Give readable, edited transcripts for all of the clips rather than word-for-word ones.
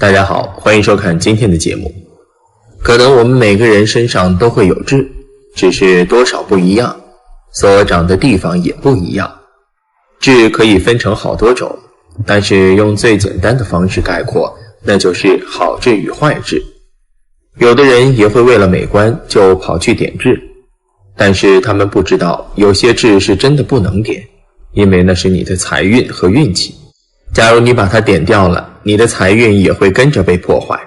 大家好，欢迎收看今天的节目。可能我们每个人身上都会有痣，只是多少不一样，所长的地方也不一样。痣可以分成好多种，但是用最简单的方式概括，那就是好痣与坏痣。有的人也会为了美观就跑去点痣，但是他们不知道有些痣是真的不能点，因为那是你的财运和运气。假如你把它点掉了，你的财运也会跟着被破坏。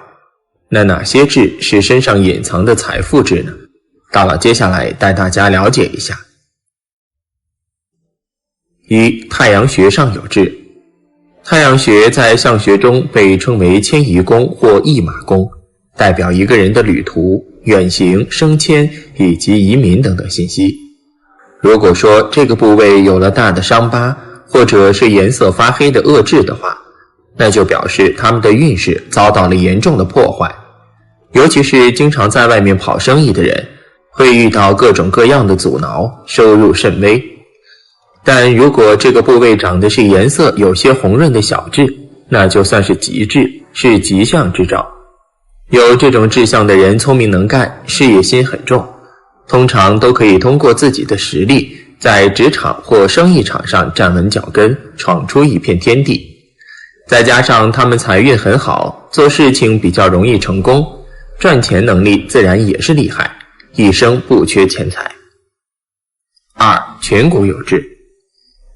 那哪些痣是身上隐藏的财富痣呢？大佬接下来带大家了解一下。一、太阳穴上有痣。太阳穴在相学中被称为迁移宫或驿马宫，代表一个人的旅途、远行、升迁以及移民等等信息。如果说这个部位有了大的伤疤，或者是颜色发黑的恶痣的话，那就表示他们的运势遭到了严重的破坏。尤其是经常在外面跑生意的人，会遇到各种各样的阻挠，收入甚微。但如果这个部位长的是颜色有些红润的小痣，那就算是吉痣，是吉象之兆。有这种痣象的人聪明能干，事业心很重，通常都可以通过自己的实力在职场或生意场上站稳脚跟，闯出一片天地。再加上他们财运很好，做事情比较容易成功，赚钱能力自然也是厉害，一生不缺钱财。二、颧骨有痣。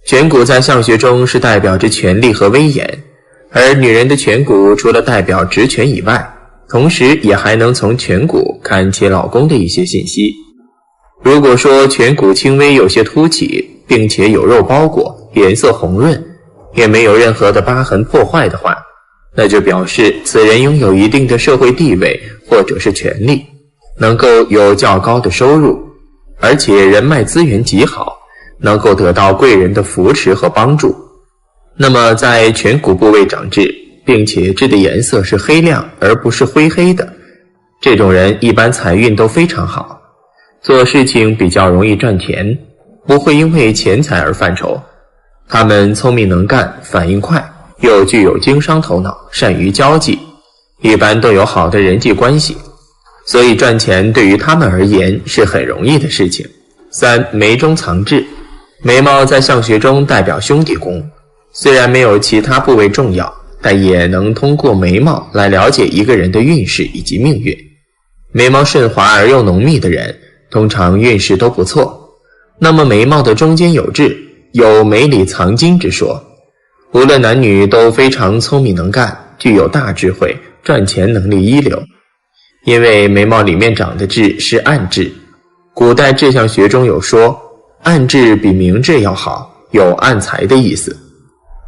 颧骨在相学中是代表着权力和威严，而女人的颧骨除了代表职权以外，同时也还能从颧骨看其老公的一些信息。如果说颧骨轻微有些凸起，并且有肉包裹，颜色红润，也没有任何的疤痕破坏的话，那就表示此人拥有一定的社会地位或者是权力，能够有较高的收入，而且人脉资源极好，能够得到贵人的扶持和帮助。那么在颧骨部位长痣，并且痣的颜色是黑亮而不是灰黑的，这种人一般财运都非常好，做事情比较容易赚钱，不会因为钱财而犯愁。他们聪明能干，反应快，又具有经商头脑，善于交际，一般都有好的人际关系，所以赚钱对于他们而言是很容易的事情。三、眉中藏痣。眉毛在相学中代表兄弟宫，虽然没有其他部位重要，但也能通过眉毛来了解一个人的运势以及命运。眉毛顺滑而又浓密的人，通常运势都不错。那么眉毛的中间有痣，有眉里藏金之说，无论男女都非常聪明能干，具有大智慧，赚钱能力一流。因为眉毛里面长的痣是暗痣，古代志向学中有说，暗痣比明痣要好，有暗财的意思。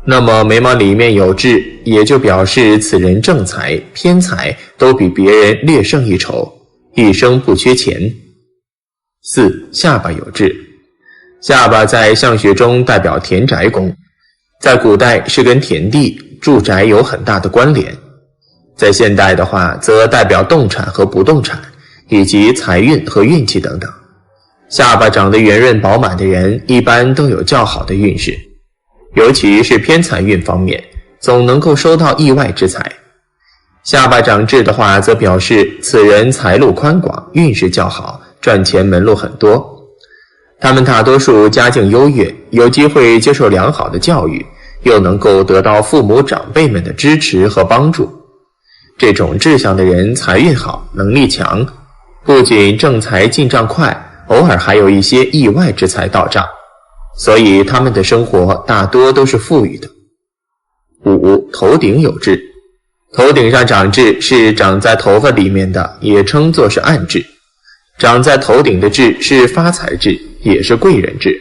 那么眉毛里面有痣，也就表示此人正财、偏财都比别人略胜一筹，一生不缺钱。四、下巴有痣。下巴在相学中代表田宅宫，在古代是跟田地、住宅有很大的关联，在现代的话则代表动产和不动产，以及财运和运气等等。下巴长得圆润饱满的人一般都有较好的运势，尤其是偏财运方面，总能够收到意外之财。下巴长痣的话，则表示此人财路宽广，运势较好，赚钱门路很多。他们大多数家境优越，有机会接受良好的教育，又能够得到父母长辈们的支持和帮助。这种志向的人财运好，能力强，不仅正财进账快，偶尔还有一些意外之财到账，所以他们的生活大多都是富裕的。五、头顶有痣。头顶上长痣是长在头发里面的，也称作是暗痣。长在头顶的痣是发财痣，也是贵人痣。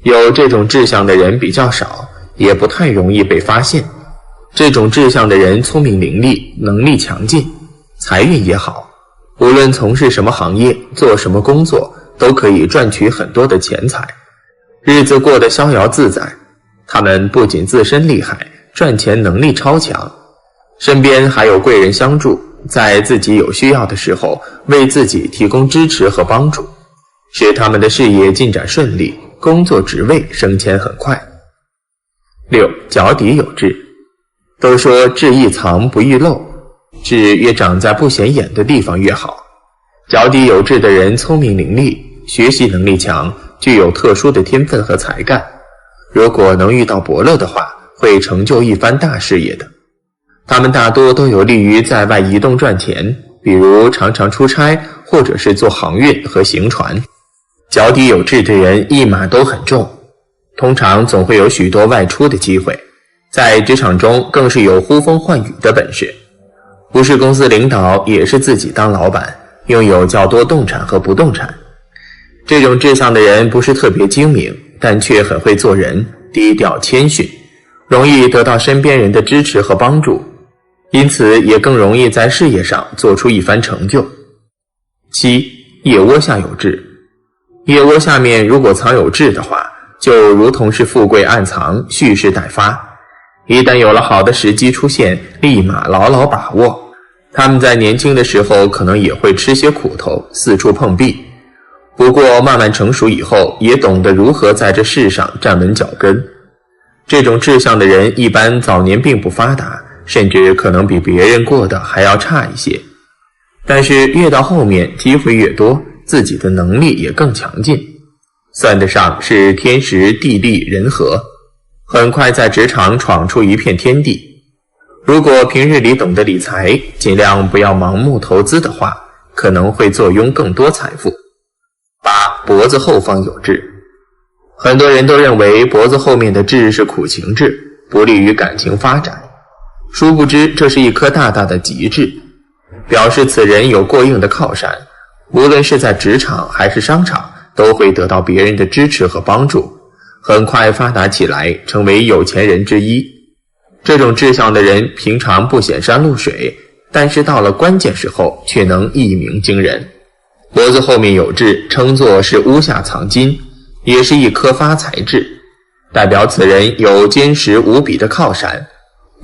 有这种志向的人比较少，也不太容易被发现。这种志向的人聪明伶俐，能力强劲，财运也好，无论从事什么行业，做什么工作，都可以赚取很多的钱财，日子过得逍遥自在。他们不仅自身厉害，赚钱能力超强，身边还有贵人相助，在自己有需要的时候为自己提供支持和帮助，使他们的事业进展顺利，工作职位升迁很快。六、脚底有痣。都说痣易藏不易漏，痣越长在不显眼的地方越好。脚底有痣的人聪明伶俐，学习能力强，具有特殊的天分和才干，如果能遇到伯乐的话，会成就一番大事业的。他们大多都有利于在外移动赚钱，比如常常出差，或者是做航运和行船。脚底有痣的人一马都很重，通常总会有许多外出的机会，在职场中更是有呼风唤雨的本事。不是公司领导，也是自己当老板，拥有较多动产和不动产。这种志向的人不是特别精明，但却很会做人，低调谦逊，容易得到身边人的支持和帮助，因此也更容易在事业上做出一番成就。7. 腋窝下有痣。腋窝下面如果藏有痣的话，就如同是富贵暗藏，蓄势待发，一旦有了好的时机出现，立马牢牢把握。他们在年轻的时候可能也会吃些苦头，四处碰壁，不过慢慢成熟以后，也懂得如何在这世上站稳脚跟。这种志向的人一般早年并不发达，甚至可能比别人过得还要差一些，但是越到后面机会越多，自己的能力也更强劲，算得上是天时地利人和，很快在职场闯出一片天地。如果平日里懂得理财，尽量不要盲目投资的话，可能会坐拥更多财富。8. 脖子后方有痣。很多人都认为脖子后面的痣是苦情痣，不利于感情发展，殊不知这是一颗大大的吉痣，表示此人有过硬的靠山，无论是在职场还是商场，都会得到别人的支持和帮助，很快发达起来，成为有钱人之一。这种志向的人平常不显山露水，但是到了关键时候却能一鸣惊人。脖子后面有痣称作是屋下藏金，也是一颗发财痣，代表此人有坚实无比的靠山，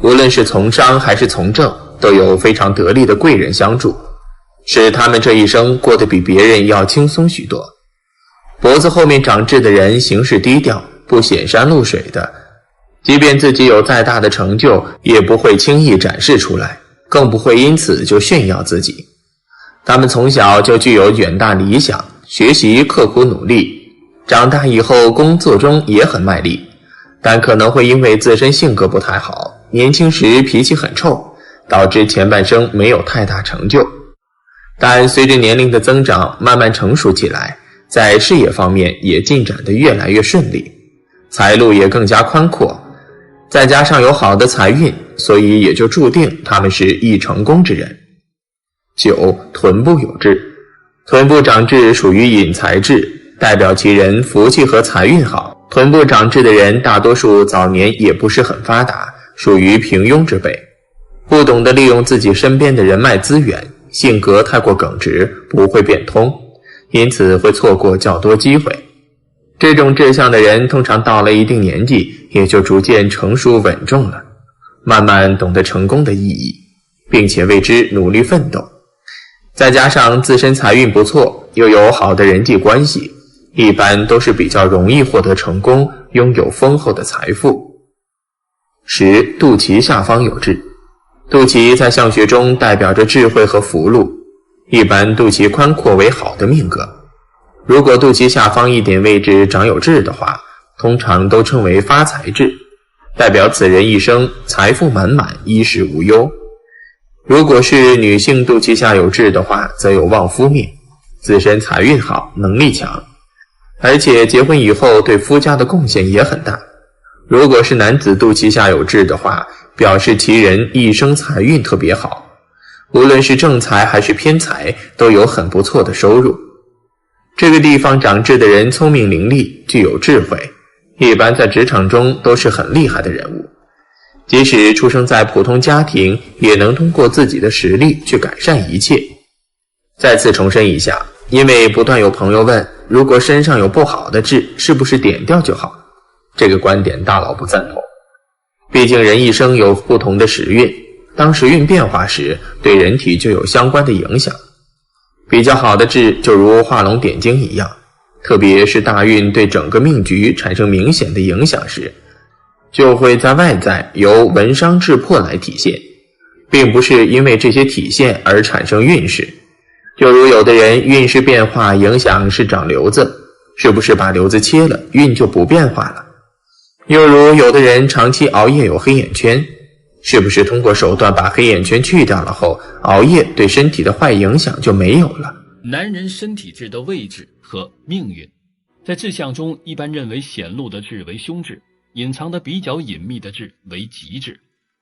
无论是从商还是从政，都有非常得力的贵人相助，使他们这一生过得比别人要轻松许多。脖子后面长痣的人行事低调，不显山露水的，即便自己有再大的成就，也不会轻易展示出来，更不会因此就炫耀自己。他们从小就具有远大理想，学习刻苦努力，长大以后工作中也很卖力，但可能会因为自身性格不太好，年轻时脾气很臭，导致前半生没有太大成就。但随着年龄的增长，慢慢成熟起来，在事业方面也进展得越来越顺利，财路也更加宽阔，再加上有好的财运，所以也就注定他们是易成功之人。9. 臀部有痣。臀部长痣属于引财痣，代表其人福气和财运好。臀部长痣的人大多数早年也不是很发达，属于平庸之辈，不懂得利用自己身边的人脉资源，性格太过耿直，不会变通，因此会错过较多机会。这种志向的人通常到了一定年纪，也就逐渐成熟稳重了，慢慢懂得成功的意义，并且为之努力奋斗。再加上自身财运不错，又有好的人际关系，一般都是比较容易获得成功，拥有丰厚的财富。10. 肚脐下方有痣。肚脐在相学中代表着智慧和福禄，一般肚脐宽阔为好的命格。如果肚脐下方一点位置长有痣的话，通常都称为发财痣，代表此人一生财富满满，衣食无忧。如果是女性肚脐下有痣的话，则有旺夫命，自身财运好，能力强，而且结婚以后对夫家的贡献也很大。如果是男子肚脐下有痣的话，表示其人一生财运特别好，无论是正财还是偏财，都有很不错的收入。这个地方长痣的人聪明伶俐，具有智慧，一般在职场中都是很厉害的人物。即使出生在普通家庭，也能通过自己的实力去改善一切。再次重申一下，因为不断有朋友问，如果身上有不好的痣，是不是点掉就好？这个观点大佬不赞同。毕竟人一生有不同的时运，当时运变化时，对人体就有相关的影响。比较好的痣就如画龙点睛一样，特别是大运对整个命局产生明显的影响时，就会在外在由文伤痣破来体现。并不是因为这些体现而产生运势。就如有的人运势变化影响是长瘤子，是不是把瘤子切了，运就不变化了？又如有的人长期熬夜有黑眼圈，是不是通过手段把黑眼圈去掉了后，熬夜对身体的坏影响就没有了？男人身体痣的位置和命运，在志象中一般认为显露的痣为凶痣，隐藏的比较隐秘的痣为吉痣。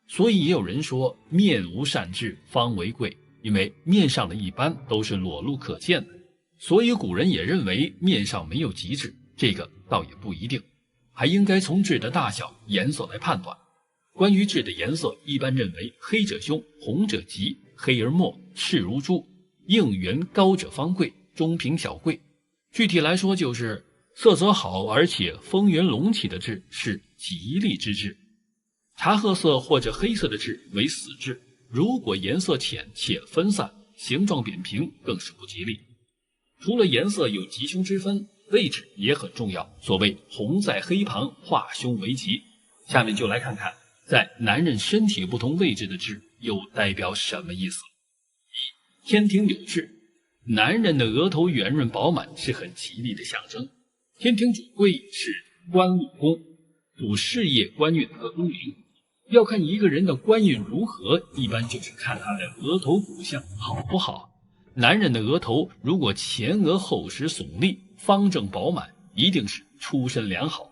所以也有人说面无善痣方为贵，因为面上的一般都是裸露可见的。所以古人也认为面上没有吉痣，这个倒也不一定，还应该从痣的大小颜色来判断。关于痣的颜色，一般认为黑者凶，红者吉，黑而墨，赤如朱，应圆高者方贵，中平小贵。具体来说就是色泽好而且丰圆隆起的痣是吉利之痣，茶褐色或者黑色的痣为死痣，如果颜色浅且分散，形状扁平，更是不吉利。除了颜色有吉凶之分，位置也很重要，所谓红在黑旁，化凶为吉。下面就来看看在男人身体不同位置的痣又代表什么意思。一、天庭有痣，男人的额头圆润饱满是很吉利的象征。天庭主贵是官禄宫，主事业、官运和功名。要看一个人的官运如何，一般就是看他的额头骨相好不好。男人的额头如果前额厚实耸立，方正饱满，一定是出身良好。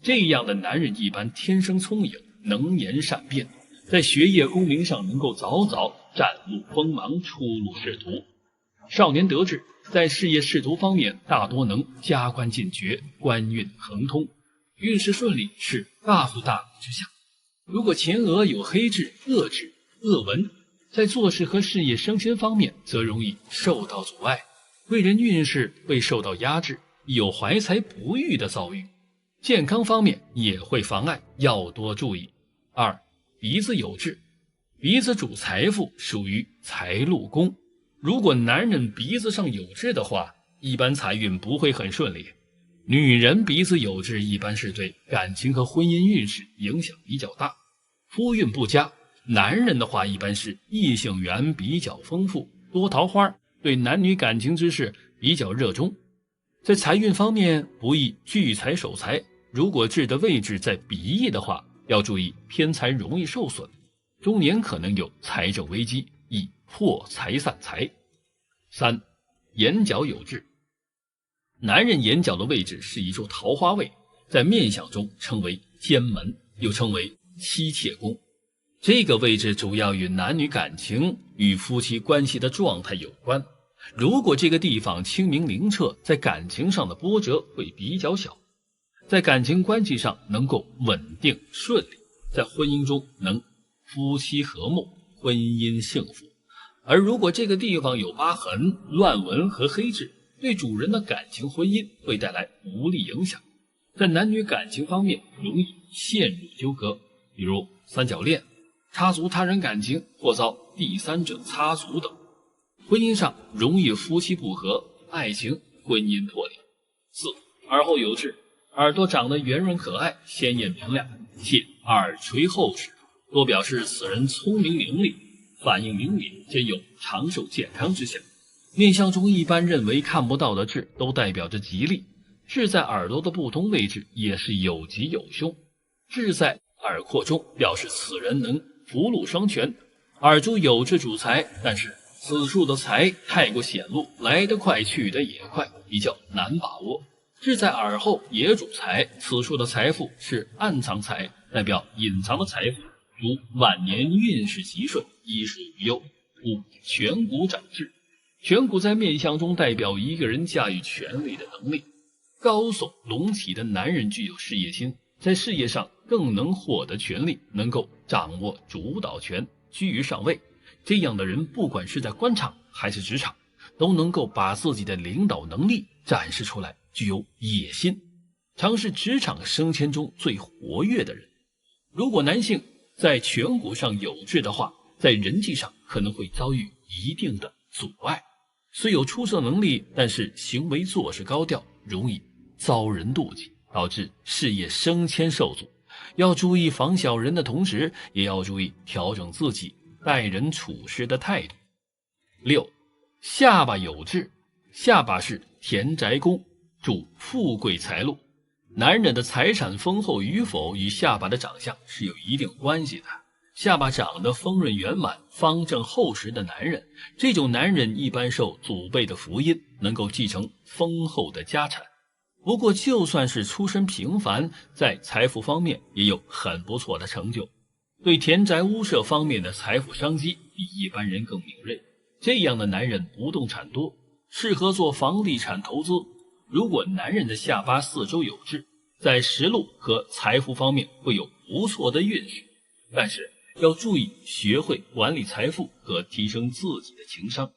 这样的男人一般天生聪颖，能言善辩，在学业功名上能够早早展露锋芒，出露仕途。少年得志，在事业仕途方面大多能加官进爵，官运亨通，运势顺利，是大富大贵之象。如果前额有黑痣、恶痣、恶纹，在做事和事业升迁方面则容易受到阻碍，贵人运势会受到压制，有怀才不遇的遭遇。健康方面也会妨碍，要多注意。二、鼻子有痣，鼻子主财富，属于财禄宫。如果男人鼻子上有痣的话，一般财运不会很顺利。女人鼻子有痣一般是对感情和婚姻运势影响比较大。夫运不佳，男人的话一般是异性缘比较丰富，多桃花，对男女感情之事比较热衷。在财运方面不宜聚财守财，如果痣的位置在鼻翼的话，要注意偏财容易受损，中年可能有财政危机，易破财散财。三、眼角有痣，男人眼角的位置是一处桃花位，在面相中称为奸门，又称为妻妾宫。这个位置主要与男女感情与夫妻关系的状态有关。如果这个地方清明灵澈，在感情上的波折会比较小，在感情关系上能够稳定顺利，在婚姻中能夫妻和睦，婚姻幸福。而如果这个地方有疤痕、乱纹和黑痣，对主人的感情婚姻会带来不利影响，在男女感情方面容易陷入纠葛，比如三角恋、插足他人感情或遭第三者插足等。婚姻上容易夫妻不和，爱情婚姻破裂。四、耳后有痣，耳朵长得圆润可爱，鲜艳明亮，且耳垂厚实，多表示此人聪明伶俐，反应灵敏，兼有长寿健康之象。面相中一般认为看不到的痣都代表着吉利，痣在耳朵的不同位置也是有吉有凶。痣在耳廓中表示此人能福禄双全，耳珠有痣主财，但是此处的财太过显露，来得快去得也快，比较难把握。痣在耳后也主财，此处的财富是暗藏财，代表隐藏的财富，如晚年运势吉顺，衣食无忧。五、颧骨长痣，颧骨在面相中代表一个人驾驭权力的能力。高耸隆起的男人具有事业心，在事业上更能获得权力，能够掌握主导权，居于上位。这样的人不管是在官场还是职场，都能够把自己的领导能力展示出来，具有野心，常是职场升迁中最活跃的人。如果男性在颧骨上有痣的话，在人际上可能会遭遇一定的阻碍，虽有出色能力，但是行为做事高调，容易遭人妒忌，导致事业升迁受阻。要注意防小人的同时，也要注意调整自己，待人处事的态度。6. 下巴有痣，下巴是田宅宫，主富贵财路。男人的财产丰厚与否与下巴的长相是有一定关系的。下巴长得丰润圆满、方正厚实的男人，这种男人一般受祖辈的福荫，能够继承丰厚的家产。不过就算是出身平凡，在财富方面也有很不错的成就，对田宅屋舍方面的财富商机比一般人更敏锐。这样的男人不动产多，适合做房地产投资。如果男人的下巴四周有痣，在食禄和财富方面会有不错的运势，但是要注意学会管理财富和提升自己的情商。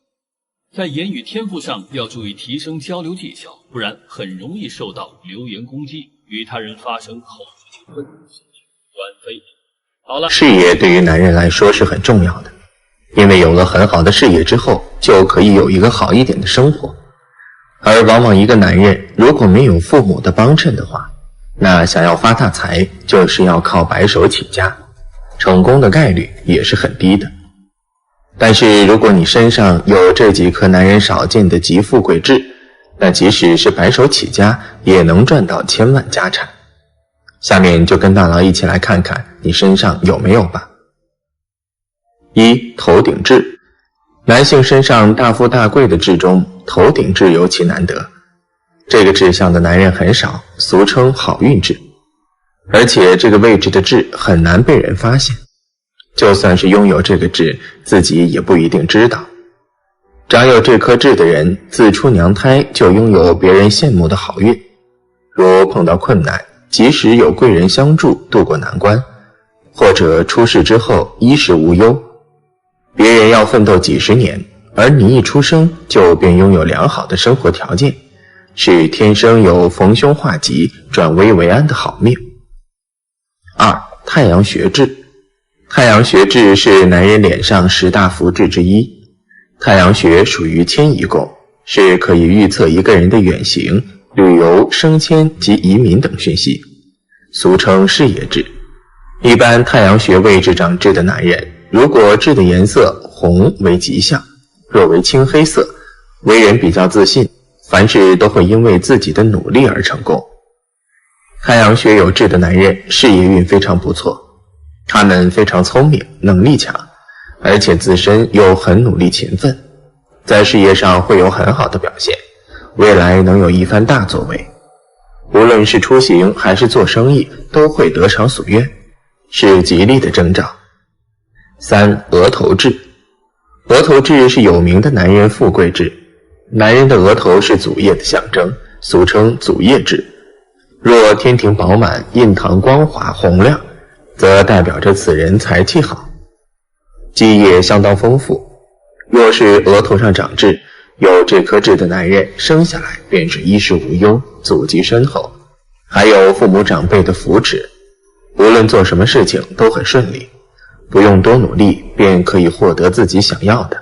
在言语天赋上要注意提升交流技巧，不然很容易受到流言攻击，与他人发生口舌纠纷，甚至官非。好了，事业对于男人来说是很重要的，因为有了很好的事业之后，就可以有一个好一点的生活。而往往一个男人如果没有父母的帮衬的话，那想要发大财就是要靠白手起家，成功的概率也是很低的。但是如果你身上有这几颗男人少见的极富贵痣，那即使是白手起家也能赚到千万家产。下面就跟大佬一起来看看你身上有没有吧。1. 头顶痣。男性身上大富大贵的痣中，头顶痣尤其难得。这个痣象的男人很少，俗称好运痣。而且这个位置的痣很难被人发现，就算是拥有这个痣，自己也不一定知道。长有这颗痣的人，自出娘胎就拥有别人羡慕的好运，如碰到困难，即使有贵人相助渡过难关，或者出事之后衣食无忧。别人要奋斗几十年，而你一出生就便拥有良好的生活条件，是天生有逢凶化吉、转危为安的好命。2. 太阳穴痣。太阳穴痣是男人脸上10大福痣之一。太阳穴属于迁移宫，是可以预测一个人的远行、旅游、升迁及移民等讯息，俗称事业痣。一般太阳穴位置长痣的男人，如果痣的颜色红为吉象，若为青黑色，为人比较自信，凡事都会因为自己的努力而成功。太阳穴有痣的男人事业运非常不错，他们非常聪明，能力强，而且自身又很努力勤奋，在事业上会有很好的表现，未来能有一番大作为。无论是出行还是做生意，都会得偿所愿，是吉利的征兆。3. 额头痣。额头痣是有名的男人富贵痣，男人的额头是祖业的象征，俗称祖业痣。若天庭饱满、印堂光滑洪亮，则代表着此人财气好，基业相当丰富。若是额头上长痣，有这颗痣的男人生下来便是衣食无忧，祖籍深厚，还有父母长辈的扶持，无论做什么事情都很顺利，不用多努力便可以获得自己想要的，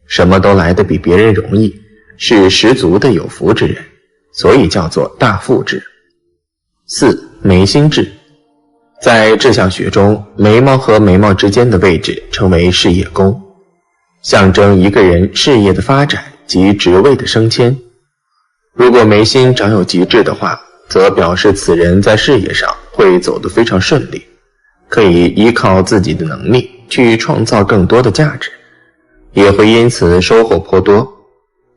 什么都来得比别人容易，是十足的有福之人，所以叫做大富痣。4. 眉心痣。在这项学中，眉毛和眉毛之间的位置称为事业宫，象征一个人事业的发展及职位的升迁。如果眉心长有极痣的话，则表示此人在事业上会走得非常顺利，可以依靠自己的能力去创造更多的价值，也会因此收获颇多，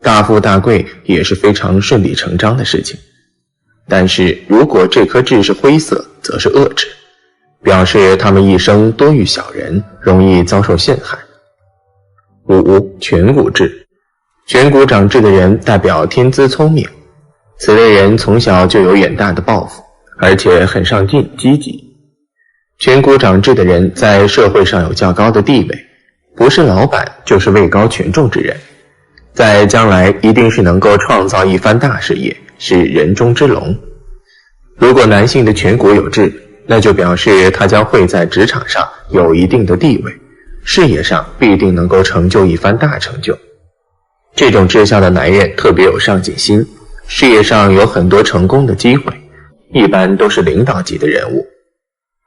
大富大贵也是非常顺理成章的事情。但是如果这颗痣是灰色，则是恶痣，表示他们一生多遇小人，容易遭受陷害。5. 颧骨痣。颧骨长痣的人代表天资聪明，此类人从小就有远大的抱负，而且很上进积极。颧骨长痣的人在社会上有较高的地位，不是老板就是位高权重之人，在将来一定是能够创造一番大事业，是人中之龙。如果男性的颧骨有痣，那就表示他将会在职场上有一定的地位，事业上必定能够成就一番大成就。这种志向的男人特别有上进心，事业上有很多成功的机会，一般都是领导级的人物。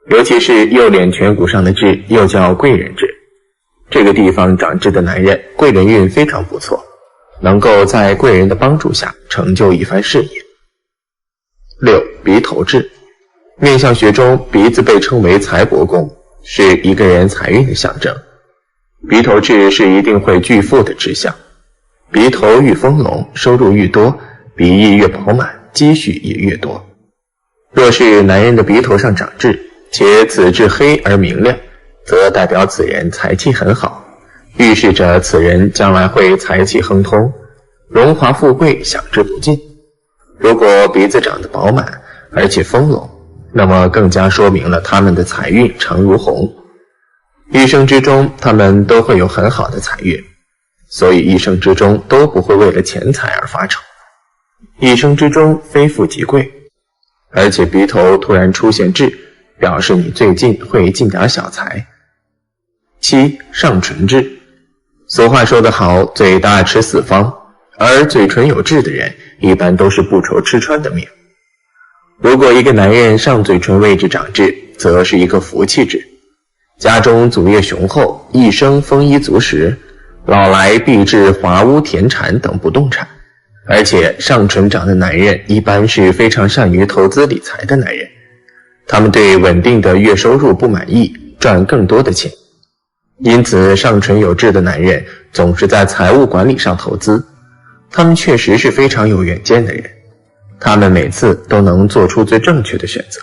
尤其是右脸颧骨上的痣又叫贵人痣，这个地方长痣的男人贵人运非常不错，能够在贵人的帮助下成就一番事业。6. 鼻头痣。面相学中，鼻子被称为财帛宫，是一个人财运的象征。鼻头痣是一定会巨富的志向，鼻头愈丰隆，收入愈多，鼻翼越饱满，积蓄也越多。若是男人的鼻头上长痣，且此痣黑而明亮，则代表此人财气很好，预示着此人将来会财气亨通，荣华富贵享之不尽。如果鼻子长得饱满而且丰隆，那么更加说明了他们的财运长如虹，一生之中他们都会有很好的财运，所以一生之中都不会为了钱财而发愁，一生之中非富即贵。而且鼻头突然出现痣，表示你最近会进点小财。7. 上唇痣。俗话说得好，嘴大吃四方，而嘴唇有痣的人一般都是不愁吃穿的命。如果一个男人上嘴唇位置长痣，则是一个福气痣，家中祖业雄厚，一生丰衣足食，老来必置华屋田产等不动产。而且上唇长的男人一般是非常善于投资理财的男人，他们对稳定的月收入不满意，赚更多的钱。因此上唇有痣的男人总是在财务管理上投资，他们确实是非常有远见的人，他们每次都能做出最正确的选择，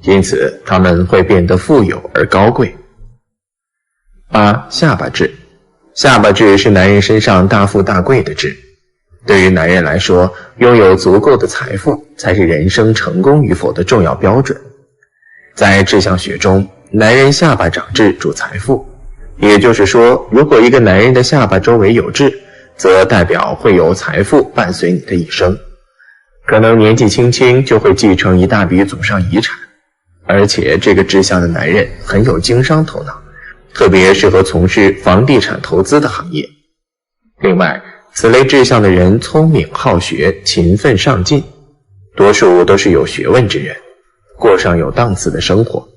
因此他们会变得富有而高贵。8. 下巴痣。下巴痣是男人身上大富大贵的痣，对于男人来说，拥有足够的财富才是人生成功与否的重要标准。在志向学中，男人下巴长痣主财富，也就是说，如果一个男人的下巴周围有痣，则代表会有财富伴随你的一生，可能年纪轻轻就会继承一大笔祖上遗产，而且这个志向的男人很有经商头脑，特别适合从事房地产投资的行业。另外，此类志向的人聪明好学，勤奋上进，多数都是有学问之人，过上有档次的生活。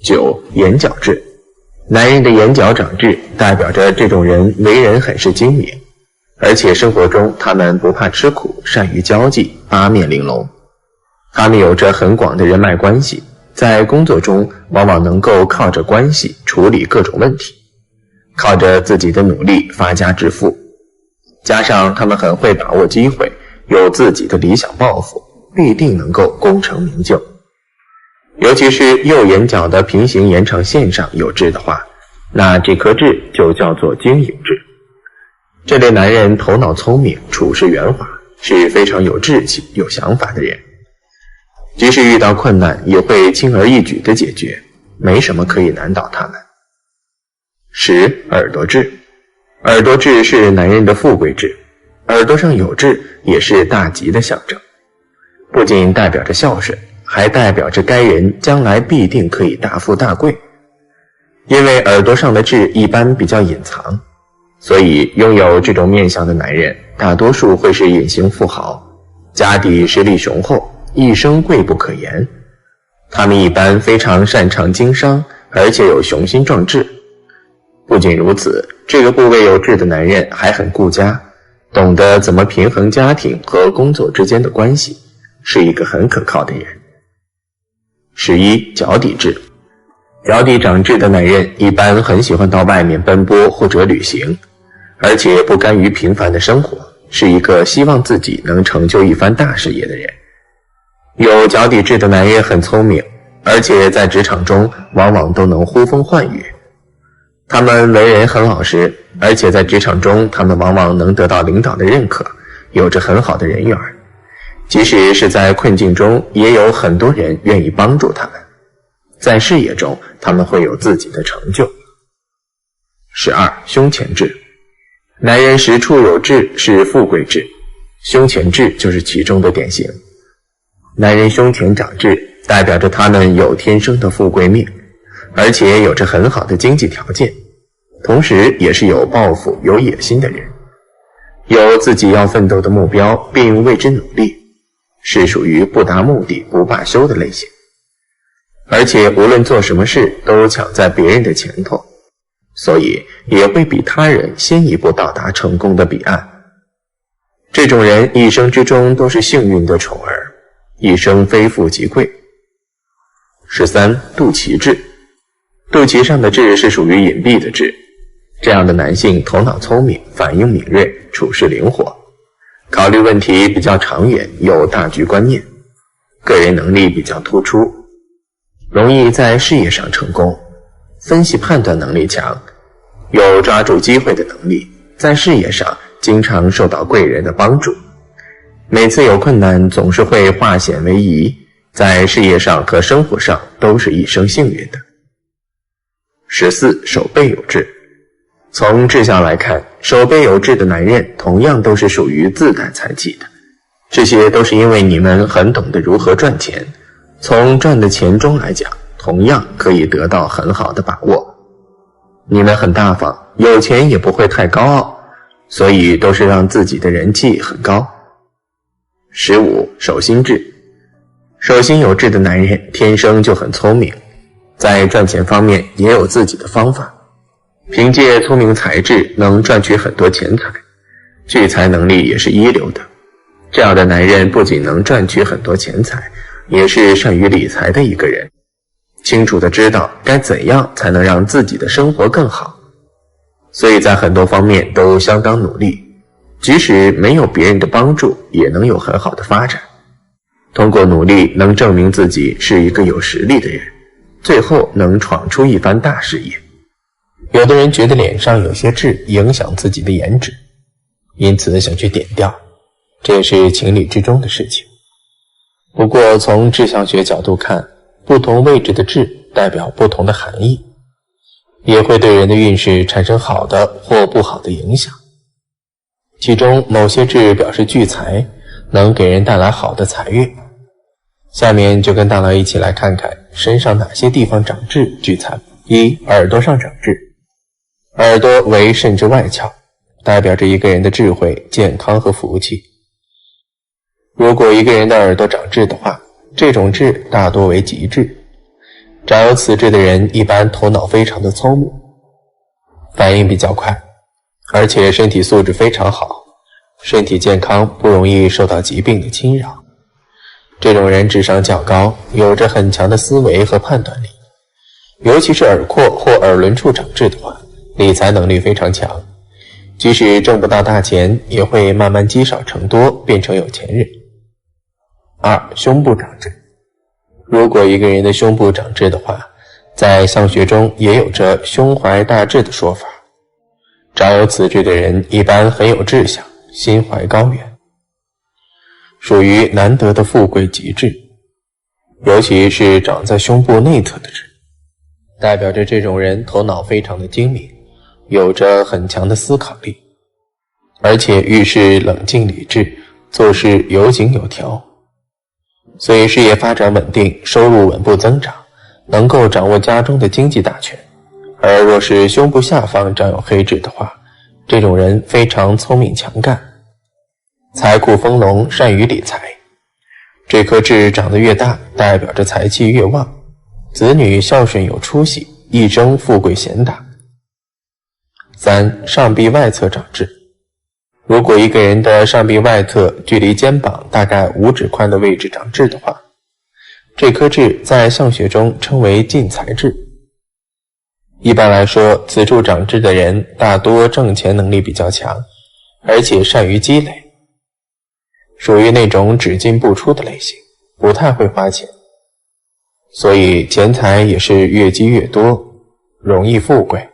9. 眼角痣。男人的眼角长痣，代表着这种人为人很是精明，而且生活中他们不怕吃苦，善于交际，八面玲珑。他们有着很广的人脉关系，在工作中往往能够靠着关系处理各种问题，靠着自己的努力发家致富。加上他们很会把握机会，有自己的理想抱负，必定能够功成名就。尤其是右眼角的平行延长线上有痣的话，那这颗痣就叫做经营痣。这类男人头脑聪明，处事圆滑，是非常有志气、有想法的人。即使遇到困难，也会轻而易举地解决，没什么可以难倒他们。10. 耳朵痣。耳朵痣是男人的富贵痣，耳朵上有痣也是大吉的象征，不仅代表着孝顺，还代表着该人将来必定可以大富大贵。因为耳朵上的痣一般比较隐藏，所以拥有这种面相的男人大多数会是隐形富豪，家底实力雄厚，一生贵不可言。他们一般非常擅长经商，而且有雄心壮志。不仅如此，这个部位有痣的男人还很顾家，懂得怎么平衡家庭和工作之间的关系，是一个很可靠的人。11. 脚底痣。脚底长痣的男人一般很喜欢到外面奔波或者旅行，而且不甘于平凡的生活，是一个希望自己能成就一番大事业的人。有脚底痣的男人很聪明，而且在职场中往往都能呼风唤雨。他们为人很老实，而且在职场中他们往往能得到领导的认可，有着很好的人缘。即使是在困境中，也有很多人愿意帮助他们。在事业中，他们会有自己的成就。12. 胸前痣。男人十处有痣是富贵痣，胸前痣就是其中的典型。男人胸前长痣，代表着他们有天生的富贵命，而且有着很好的经济条件，同时也是有抱负、有野心的人，有自己要奋斗的目标并为之努力，是属于不达目的不罢休的类型。而且无论做什么事都抢在别人的前头，所以也会比他人先一步到达成功的彼岸。这种人一生之中都是幸运的宠儿，一生非富即贵。13. 肚脐痣。肚脐上的痣是属于隐蔽的痣，这样的男性头脑聪明，反应敏锐，处事灵活，考虑问题比较长远，有大局观念，个人能力比较突出，容易在事业上成功，分析判断能力强，有抓住机会的能力，在事业上经常受到贵人的帮助，每次有困难总是会化险为夷，在事业上和生活上都是一生幸运的。14. 手背有痣。从志向来看，手背有痣的男人同样都是属于自带财气的，这些都是因为你们很懂得如何赚钱，从赚的钱中来讲，同样可以得到很好的把握。你们很大方，有钱也不会太高傲，所以都是让自己的人气很高。15. 手心痣。手心有痣的男人天生就很聪明，在赚钱方面也有自己的方法，凭借聪明才智能赚取很多钱财，聚财能力也是一流的。这样的男人不仅能赚取很多钱财，也是善于理财的一个人，清楚地知道该怎样才能让自己的生活更好，所以在很多方面都相当努力，即使没有别人的帮助也能有很好的发展。通过努力能证明自己是一个有实力的人，最后能闯出一番大事业。有的人觉得脸上有些痣影响自己的颜值，因此想去点掉，这也是情理之中的事情。不过从志向学角度看，不同位置的痣代表不同的含义，也会对人的运势产生好的或不好的影响。其中某些痣表示聚财，能给人带来好的财运。下面就跟大佬一起来看看身上哪些地方长痣聚财。1. 耳朵上长痣。耳朵为肾之外窍，代表着一个人的智慧、健康和福气。如果一个人的耳朵长痣的话，这种痣大多为吉痣。长有此痣的人一般头脑非常的聪明，反应比较快，而且身体素质非常好，身体健康，不容易受到疾病的侵扰。这种人智商较高，有着很强的思维和判断力，尤其是耳廓或耳轮处长痣的话，理财能力非常强，即使挣不到大钱，也会慢慢积少成多，变成有钱人。2. 胸部长痣。如果一个人的胸部长痣的话，在相学中也有着胸怀大志的说法。长有此痣的人一般很有志向，心怀高远，属于难得的富贵吉痣，尤其是长在胸部内侧的痣，代表着这种人头脑非常的精明，有着很强的思考力，而且遇事冷静理智，做事有井有条，所以事业发展稳定，收入稳步增长，能够掌握家中的经济大权。而若是胸部下方长有黑痣的话，这种人非常聪明强干，财库丰隆，善于理财。这颗痣长得越大，代表着财气越旺，子女孝顺有出息，一生富贵贤达。3. 上臂外侧长痣。如果一个人的上臂外侧距离肩膀大概5指宽的位置长痣的话，这颗痣在相学中称为进财痣。一般来说，此处长痣的人大多挣钱能力比较强，而且善于积累，属于那种只进不出的类型，不太会花钱，所以钱财也是越积越多，容易富贵。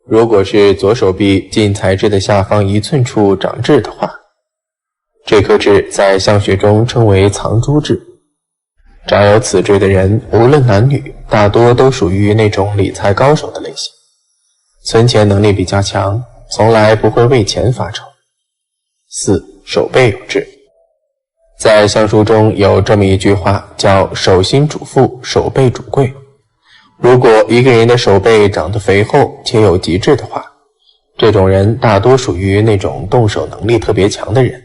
如果是左手臂进财痣的下方1寸处长痣的话，这颗痣在相学中称为藏珠痣。长有此痣的人，无论男女，大多都属于那种理财高手的类型，存钱能力比较强，从来不会为钱发愁。4. 手背有痣。在相书中有这么一句话，叫手心主富，手背主贵。如果一个人的手背长得肥厚且有极致的话，这种人大多属于那种动手能力特别强的人，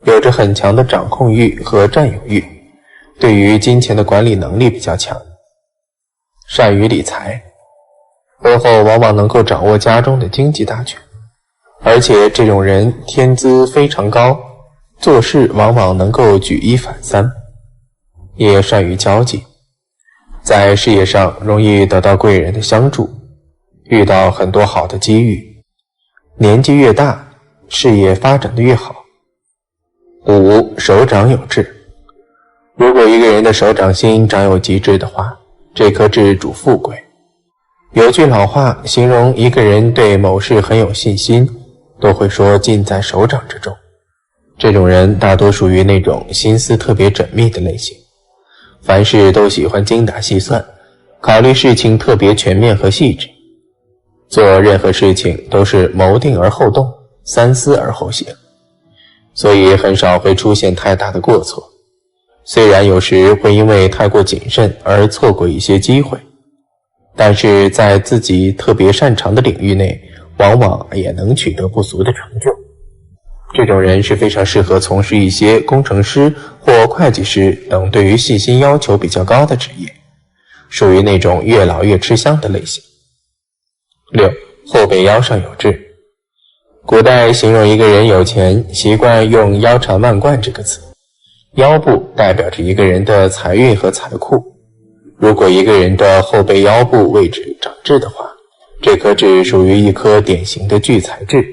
有着很强的掌控欲和占有欲，对于金钱的管理能力比较强，善于理财。婚后往往能够掌握家中的经济大权，而且这种人天资非常高，做事往往能够举一反三，也善于交际，在事业上容易得到贵人的相助，遇到很多好的机遇，年纪越大，事业发展得越好。5. 手掌有志。如果一个人的手掌心长有极志的话，这颗痣主富贵。有句老话形容一个人对某事很有信心，都会说尽在手掌之中。这种人大多属于那种心思特别缜密的类型，凡事都喜欢精打细算，考虑事情特别全面和细致，做任何事情都是谋定而后动，三思而后行，所以很少会出现太大的过错。虽然有时会因为太过谨慎而错过一些机会，但是在自己特别擅长的领域内，往往也能取得不俗的成就。这种人是非常适合从事一些工程师或会计师等对于细心要求比较高的职业，属于那种越老越吃香的类型。6. 后背腰上有痣。古代形容一个人有钱，习惯用腰缠万贯这个词，腰部代表着一个人的财运和财库。如果一个人的后背腰部位置长痣的话，这颗痣属于一颗典型的聚财痣。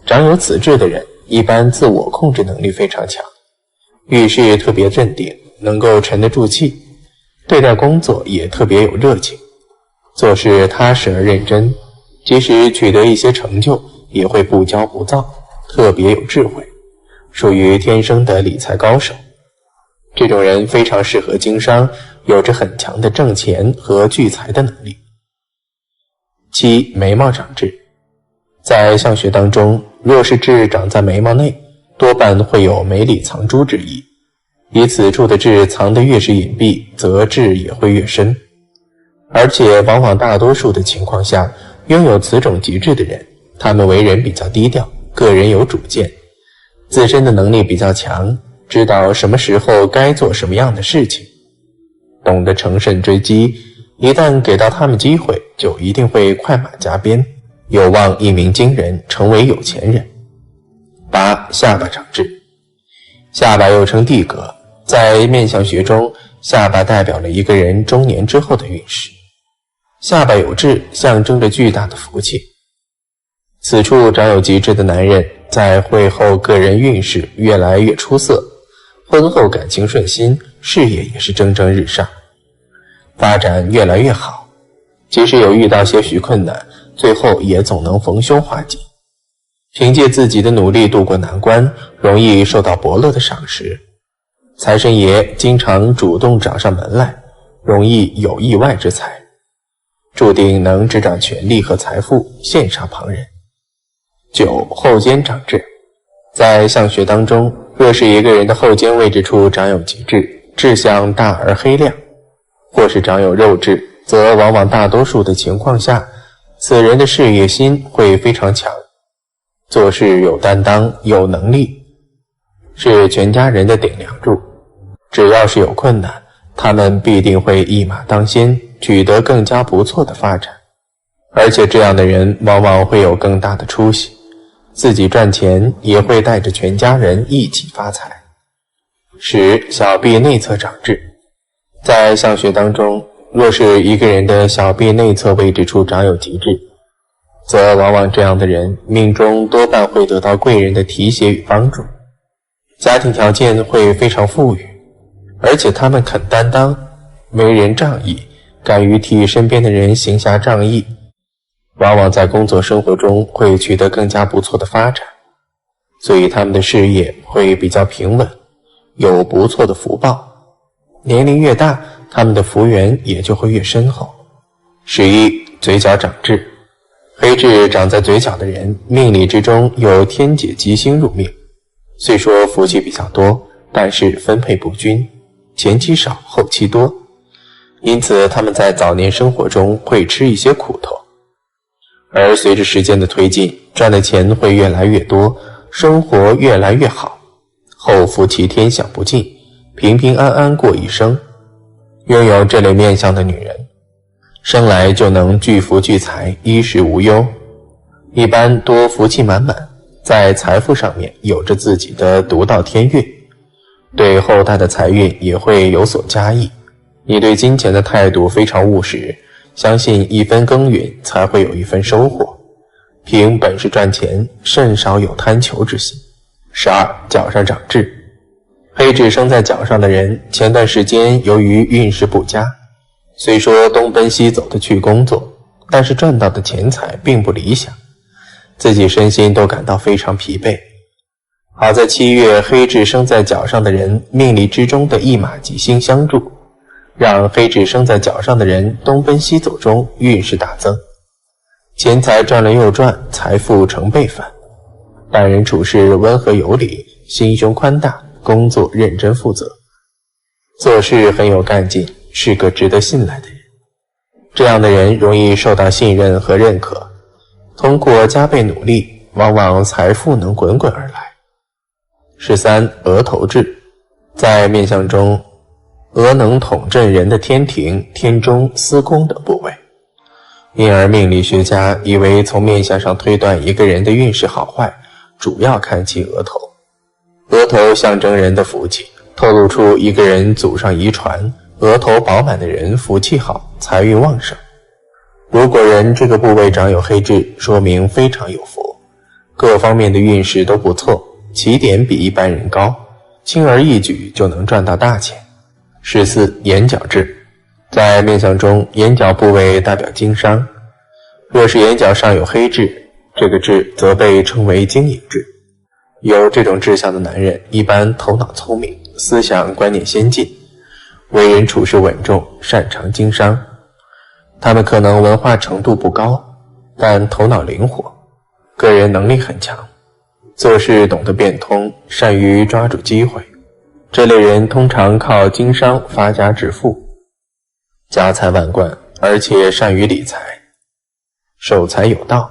长有此痣的人一般自我控制能力非常强，遇事特别镇定，能够沉得住气，对待工作也特别有热情，做事踏实而认真，即使取得一些成就也会不骄不躁，特别有智慧，属于天生的理财高手。这种人非常适合经商，有着很强的挣钱和聚财的能力。7. 眉毛长痣。在相学当中，若是痣长在眉毛内，多半会有眉里藏珠之意，以此处的痣藏得越是隐蔽，则痣也会越深。而且往往大多数的情况下，拥有此种极致的人，他们为人比较低调，个人有主见，自身的能力比较强，知道什么时候该做什么样的事情，懂得乘胜追击，一旦给到他们机会，就一定会快马加鞭，有望一鸣惊人，成为有钱人。8. 下巴长痣。下巴又称地格，在面相学中，下巴代表了一个人中年之后的运势。下巴有痣，象征着巨大的福气。此处长有极致的男人，在会后个人运势越来越出色，婚后感情顺心，事业也是蒸蒸日上，发展越来越好。即使有遇到些许困难，最后也总能逢凶化吉，凭借自己的努力度过难关，容易受到伯乐的赏识。财神爷经常主动找上门来，容易有意外之财，注定能执掌权力和财富，羡煞旁人。9. 后肩长痣。在相学当中，若是一个人的后肩位置处长有极痣，痣象大而黑亮，或是长有肉痣，则往往大多数的情况下，此人的事业心会非常强，做事有担当，有能力，是全家人的顶梁柱。只要是有困难，他们必定会一马当先，取得更加不错的发展。而且这样的人往往会有更大的出息，自己赚钱也会带着全家人一起发财。10. 小臂内侧长痣。在相学当中，若是一个人的小臂内侧位置处长有极痣，则往往这样的人命中多半会得到贵人的提携与帮助，家庭条件会非常富裕，而且他们肯担当，为人仗义，敢于替身边的人行侠仗义，往往在工作生活中会取得更加不错的发展，所以他们的事业会比较平稳，有不错的福报。年龄越大，他们的福缘也就会越深厚。11. 嘴角长痣。黑痣长在嘴角的人，命理之中有天解吉星入命，虽说福气比较多，但是分配不均，前期少后期多，因此他们在早年生活中会吃一些苦头，而随着时间的推进，赚的钱会越来越多，生活越来越好，后夫妻天享不尽，平平安安过一生。拥有这类面相的女人，生来就能聚福聚财，衣食无忧，一般多福气满满，在财富上面有着自己的独到天运，对后代的财运也会有所加益。你对金钱的态度非常务实，相信一分耕耘才会有一分收获，凭本事赚钱，甚少有贪求之心。12. 脚上长痣。黑痣生在脚上的人，前段时间由于运势不佳，虽说东奔西走的去工作，但是赚到的钱财并不理想，自己身心都感到非常疲惫。好在7月黑痣生在脚上的人命理之中的一马吉星相助，让黑痣生在脚上的人东奔西走中运势大增，钱财赚了又赚，财富成倍返。待人处事温和有礼，心胸宽大，工作认真负责，做事很有干劲，是个值得信赖的人。这样的人容易受到信任和认可，通过加倍努力，往往财富能滚滚而来。13. 额头痣。在面相中，额能统镇人的天庭、天中、司宫等部位，因而命理学家以为从面相上推断一个人的运势好坏，主要看其额头。额头象征人的福气，透露出一个人祖上遗传，额头饱满的人福气好，财运旺盛。如果人这个部位长有黑痣，说明非常有福，各方面的运势都不错，起点比一般人高，轻而易举就能赚到大钱。14. 眼角痣。在面相中，眼角部位代表经商，若是眼角上有黑痣，这个痣则被称为经营痣。有这种志向的男人一般头脑聪明，思想观念先进，为人处事稳重，擅长经商。他们可能文化程度不高，但头脑灵活，个人能力很强，做事懂得变通，善于抓住机会。这类人通常靠经商发家致富，家财万贯，而且善于理财，守财有道。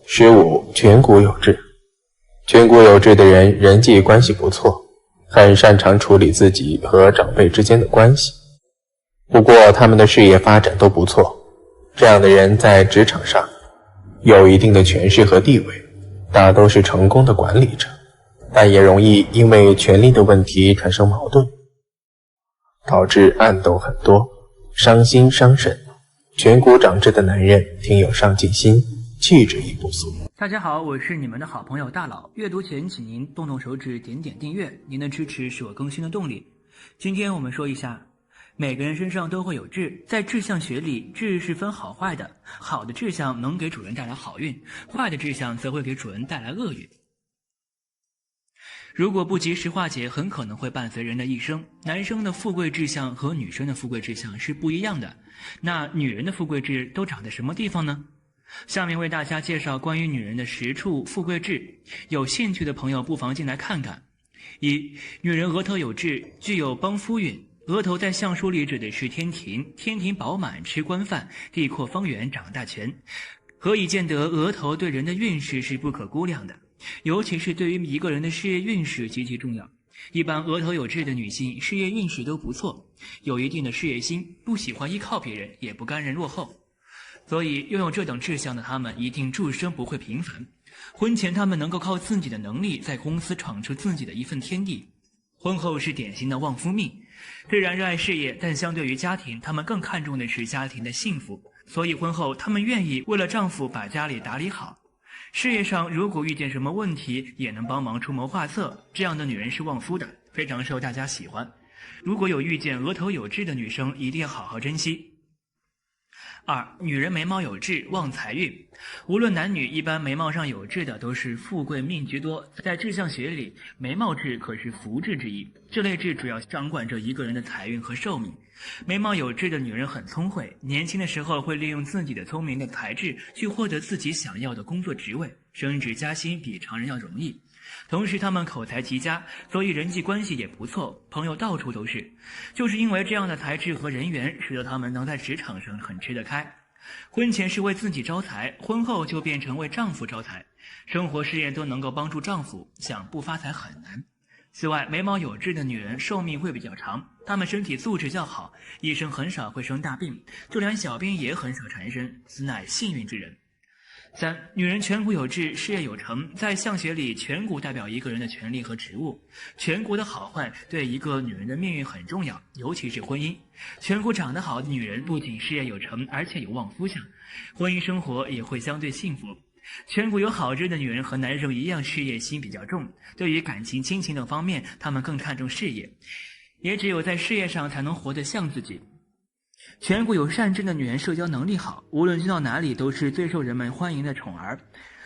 15. 颧骨有痣。颧骨有痣的人人际关系不错，很擅长处理自己和长辈之间的关系，不过他们的事业发展都不错。这样的人在职场上有一定的权势和地位，大都是成功的管理者，但也容易因为权力的问题产生矛盾，导致暗斗很多，伤心伤神。颧骨长痣的男人挺有上进心，气质亦不俗。大家好，我是你们的好朋友大佬。阅读前请您动动手指点点订阅，您的支持是我更新的动力。今天我们说一下，每个人身上都会有痣，在志向学里，痣是分好坏的，好的志向能给主人带来好运，坏的志向则会给主人带来厄运。如果不及时化解，很可能会伴随人的一生。男生的富贵志向和女生的富贵志向是不一样的，那女人的富贵痣都长在什么地方呢？下面为大家介绍关于女人的10处富贵痣，有兴趣的朋友不妨进来看看。1. 女人额头有痣，具有帮夫运。额头在相书里指的是天庭，天庭饱满，吃官饭，地阔方圆，掌大权。何以见得额头对人的运势是不可估量的，尤其是对于一个人的事业运势极其重要。一般额头有痣的女性事业运势都不错，有一定的事业心，不喜欢依靠别人，也不甘人落后。所以拥有这等志向的他们一定终生不会平凡。婚前他们能够靠自己的能力在公司闯出自己的一份天地，婚后是典型的旺夫命。虽然热爱事业，但相对于家庭，他们更看重的是家庭的幸福，所以婚后他们愿意为了丈夫把家里打理好。事业上如果遇见什么问题，也能帮忙出谋划策，这样的女人是旺夫的，非常受大家喜欢。如果有遇见额头有痣的女生，一定要好好珍惜。2. 女人眉毛有痣，旺财运。无论男女，一般眉毛上有痣的都是富贵命居多。在志向学里，眉毛痣可是福痣之一，这类痣主要掌管着一个人的财运和寿命。眉毛有痣的女人很聪慧，年轻的时候会利用自己的聪明的才智去获得自己想要的工作职位，升职加薪比常人要容易。同时他们口才极佳，所以人际关系也不错，朋友到处都是。就是因为这样的才智和人缘，使得他们能在职场上很吃得开。婚前是为自己招财，婚后就变成为丈夫招财，生活事业都能够帮助丈夫，想不发财很难。此外，眉毛有痣的女人寿命会比较长，她们身体素质较好，一生很少会生大病，就连小病也很少缠身，此乃幸运之人。3. 女人颧骨有痣，事业有成。在相学里，颧骨代表一个人的权利和职务，颧骨的好坏对一个女人的命运很重要，尤其是婚姻。颧骨长得好的女人不仅事业有成，而且有望夫相，婚姻生活也会相对幸福。颧骨有好痣的女人和男生一样，事业心比较重，对于感情、亲情等方面，她们更看重事业，也只有在事业上才能活得像自己。颧骨有善痣的女人社交能力好，无论去到哪里都是最受人们欢迎的宠儿，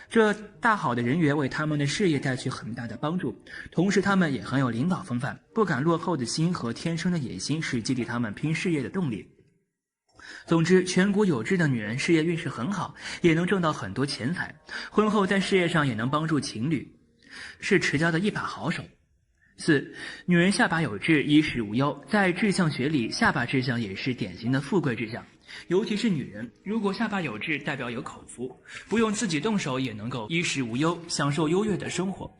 这大好的人缘为他们的事业带去很大的帮助，同时他们也很有领导风范，不敢落后的心和天生的野心是激励他们拼事业的动力。总之，颧骨有痣的女人事业运势很好，也能挣到很多钱财，婚后在事业上也能帮助情侣，是持家的一把好手。4. 女人下巴有痣，衣食无忧。在志向学里，下巴志向也是典型的富贵志向，尤其是女人，如果下巴有痣，代表有口福，不用自己动手也能够衣食无忧，享受优越的生活。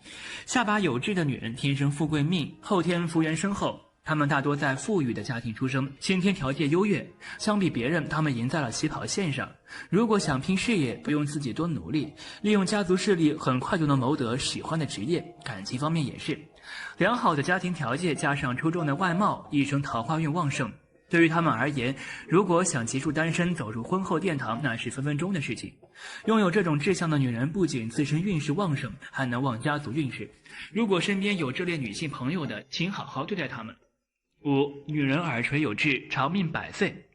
下巴有痣的女人天生富贵命，后天福缘深厚，她们大多在富裕的家庭出生，先天条件优越，相比别人，她们赢在了起跑线上。如果想拼事业，不用自己多努力，利用家族势力，很快就能谋得喜欢的职业。感情方面也是，良好的家庭条件加上出众的外貌，一生桃花运旺盛。对于他们而言，如果想结束单身，走入婚后殿堂，那是分分钟的事情。拥有这种志向的女人，不仅自身运势旺盛，还能旺家族运势。如果身边有这类女性朋友的，请好好对待她们。5. 女人耳垂有痣，长命100岁。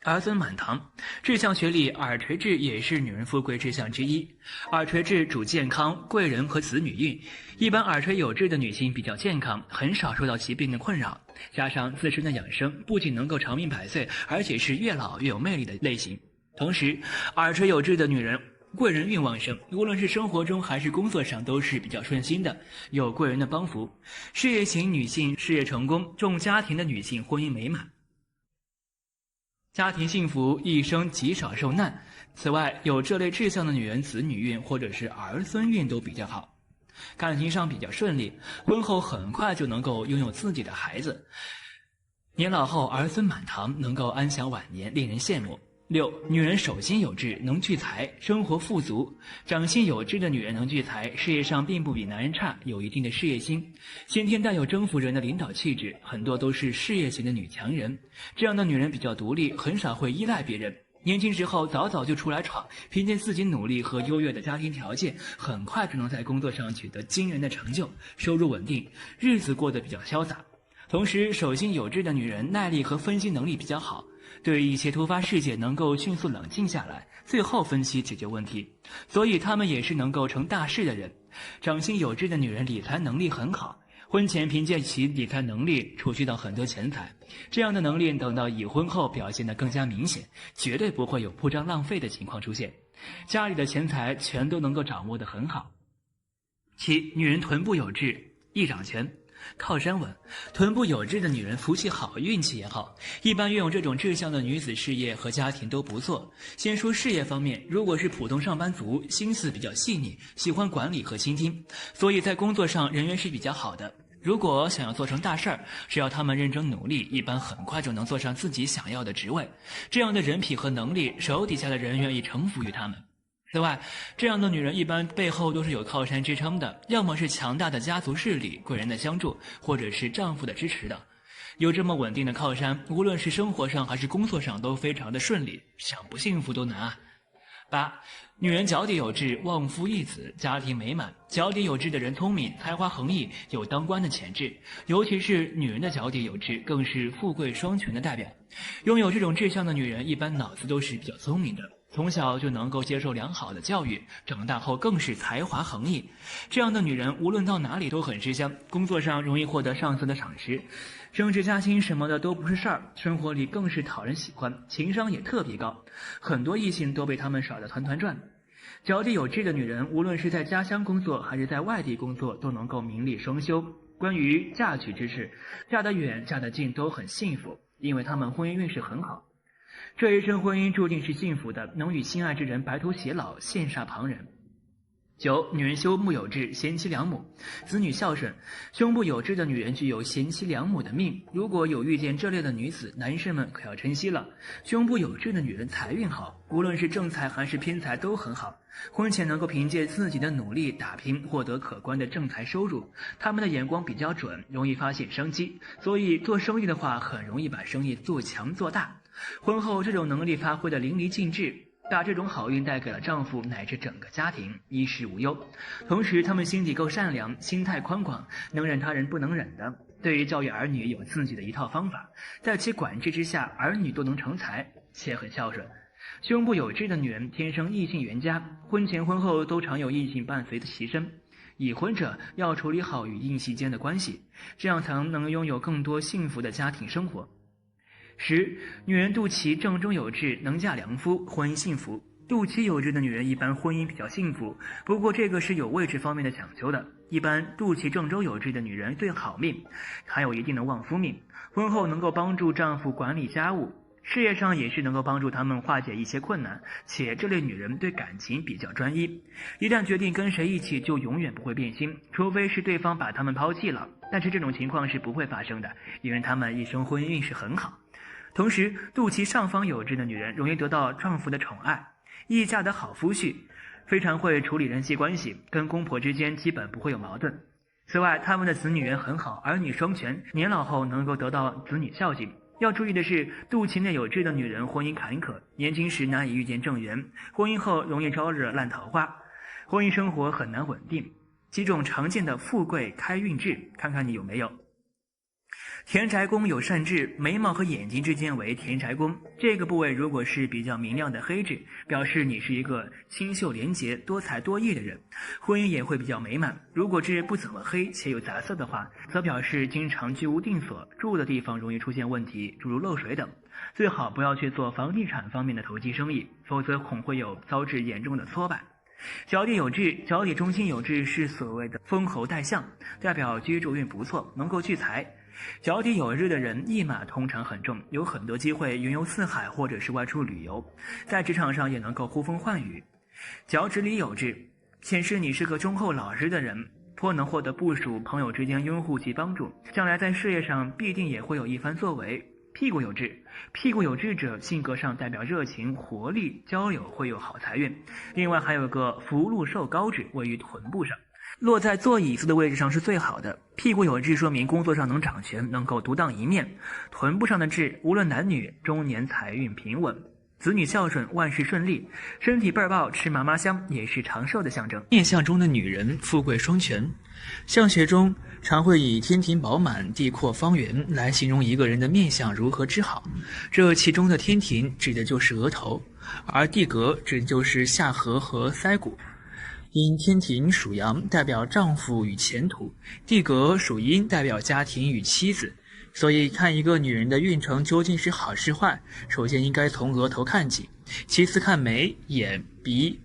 儿孙满堂，志向学里，耳垂痣也是女人富贵志向之一。耳垂痣主健康、贵人和子女运。一般耳垂有痣的女性比较健康，很少受到疾病的困扰，加上自身的养生，不仅能够长命100岁，而且是越老越有魅力的类型。同时，耳垂有痣的女人贵人运旺盛，无论是生活中还是工作上都是比较顺心的，有贵人的帮扶。事业型女性事业成功，重家庭的女性婚姻美满。家庭幸福，一生极少受难。此外，有这类志向的女人，子女运或者是儿孙运都比较好，感情上比较顺利，婚后很快就能够拥有自己的孩子，年老后儿孙满堂，能够安享晚年，令人羡慕。6. 女人手心有痣，能聚财，生活富足。掌心有痣的女人能聚财，事业上并不比男人差，有一定的事业心，先天带有征服人的领导气质，很多都是事业型的女强人。这样的女人比较独立，很少会依赖别人。年轻时候早早就出来闯，凭借自己努力和优越的家庭条件，很快就能在工作上取得惊人的成就，收入稳定，日子过得比较潇洒。同时，手心有痣的女人耐力和分析能力比较好，对于一些突发事件能够迅速冷静下来，最后分析解决问题，所以她们也是能够成大事的人。掌心有痣的女人理财能力很好，婚前凭借其理财能力储蓄到很多钱财，这样的能力等到已婚后表现得更加明显，绝对不会有铺张浪费的情况出现，家里的钱财全都能够掌握得很好。7. 女人臀部有痣，一掌拳，靠山稳。臀部有痣的女人福气好，运气也好，一般拥有这种志向的女子事业和家庭都不错。先说事业方面，如果是普通上班族，心思比较细腻，喜欢管理和倾听，所以在工作上人缘是比较好的。如果想要做成大事儿，只要他们认真努力，一般很快就能做上自己想要的职位。这样的人品和能力，手底下的人愿意臣服于他们。此外，这样的女人一般背后都是有靠山支撑的，要么是强大的家族势力、贵人的相助，或者是丈夫的支持的。有这么稳定的靠山，无论是生活上还是工作上都非常的顺利，想不幸福都难啊。8. 女人脚底有痣，旺夫益子，家庭美满。脚底有痣的人聪明，才华横溢，有当官的潜质，尤其是女人的脚底有痣，更是富贵双全的代表。拥有这种志向的女人，一般脑子都是比较聪明的，从小就能够接受良好的教育，长大后更是才华横溢。这样的女人无论到哪里都很吃香，工作上容易获得上司的赏识，升职加薪什么的都不是事儿，生活里更是讨人喜欢，情商也特别高，很多异性都被他们耍得团团转。脚底有痣的女人，无论是在家乡工作还是在外地工作，都能够名利双修。关于嫁娶之事，嫁得远嫁得近都很幸福，因为她们婚姻运势很好。这一生婚姻注定是幸福的，能与心爱之人白头偕老，羡煞旁人。9. 女人胸部有痣，贤妻良母，子女孝顺。胸部有痣的女人具有贤妻良母的命，如果有遇见这类的女子，男士们可要珍惜了。胸部有痣的女人财运好，无论是正财还是偏财都很好，婚前能够凭借自己的努力打拼，获得可观的正财收入。他们的眼光比较准，容易发现商机，所以做生意的话，很容易把生意做强做大。婚后这种能力发挥得淋漓尽致，把这种好运带给了丈夫乃至整个家庭，衣食无忧。同时他们心底够善良，心态宽广，能忍他人不能忍的。对于教育儿女有自己的一套方法，在其管制之下，儿女都能成才，且很孝顺。胸部有痣的女人天生异性缘佳，婚前婚后都常有异性伴随的其身。已婚者要处理好与异性间的关系，这样才能拥有更多幸福的家庭生活。10. 女人肚脐正中有痣，能嫁良夫，婚姻幸福。肚脐有痣的女人一般婚姻比较幸福，不过这个是有位置方面的讲究的。一般肚脐正中有痣的女人最好命，还有一定的旺夫命，婚后能够帮助丈夫管理家务，事业上也是能够帮助他们化解一些困难，且这类女人对感情比较专一，一旦决定跟谁一起就永远不会变心，除非是对方把他们抛弃了，但是这种情况是不会发生的，因为他们一生婚姻运势很好。同时肚脐上方有痣的女人容易得到丈夫的宠爱，易嫁得好夫婿，非常会处理人际关系，跟公婆之间基本不会有矛盾。此外他们的子女缘很好，儿女双全，年老后能够得到子女孝敬。要注意的是，肚脐内有痣的女人婚姻坎坷，年轻时难以遇见正缘，婚姻后容易招惹烂桃花，婚姻生活很难稳定。几种常见的富贵开运痣，看看你有没有。田宅宫有善痣，眉毛和眼睛之间为田宅宫，这个部位如果是比较明亮的黑痣，表示你是一个清秀廉洁、多才多艺的人，婚姻也会比较美满。如果痣不怎么黑且有杂色的话，则表示经常居无定所，住的地方容易出现问题，诸如漏水等。最好不要去做房地产方面的投机生意，否则恐会有遭致严重的挫败。脚底有痣，脚底中心有痣是所谓的封侯带相，代表居住运不错，能够聚财。脚底有痣的人一马通常很重，有很多机会云游四海或者是外出旅游，在职场上也能够呼风唤雨。脚趾里有痣，显示你是个忠厚老实的人，颇能获得部属、朋友之间拥护及帮助，将来在事业上必定也会有一番作为。屁股有痣，屁股有痣者性格上代表热情、活力，交友会有好财运。另外还有个福禄寿高痣位于臀部上，落在坐椅子的位置上是最好的。屁股有痣说明工作上能掌权，能够独当一面。臀部上的痣无论男女，中年财运平稳，子女孝顺，万事顺利，身体倍儿棒，吃嘛嘛香，也是长寿的象征。面相中的女人富贵双全，相学中常会以天庭饱满、地阔方圆来形容一个人的面相如何之好。这其中的天庭指的就是额头，而地格指的就是下颌和腮骨。因天庭属阳，代表丈夫与前途；地格属阴，代表家庭与妻子。所以看一个女人的运程究竟是好是坏，首先应该从额头看起，其次看眉、眼、鼻、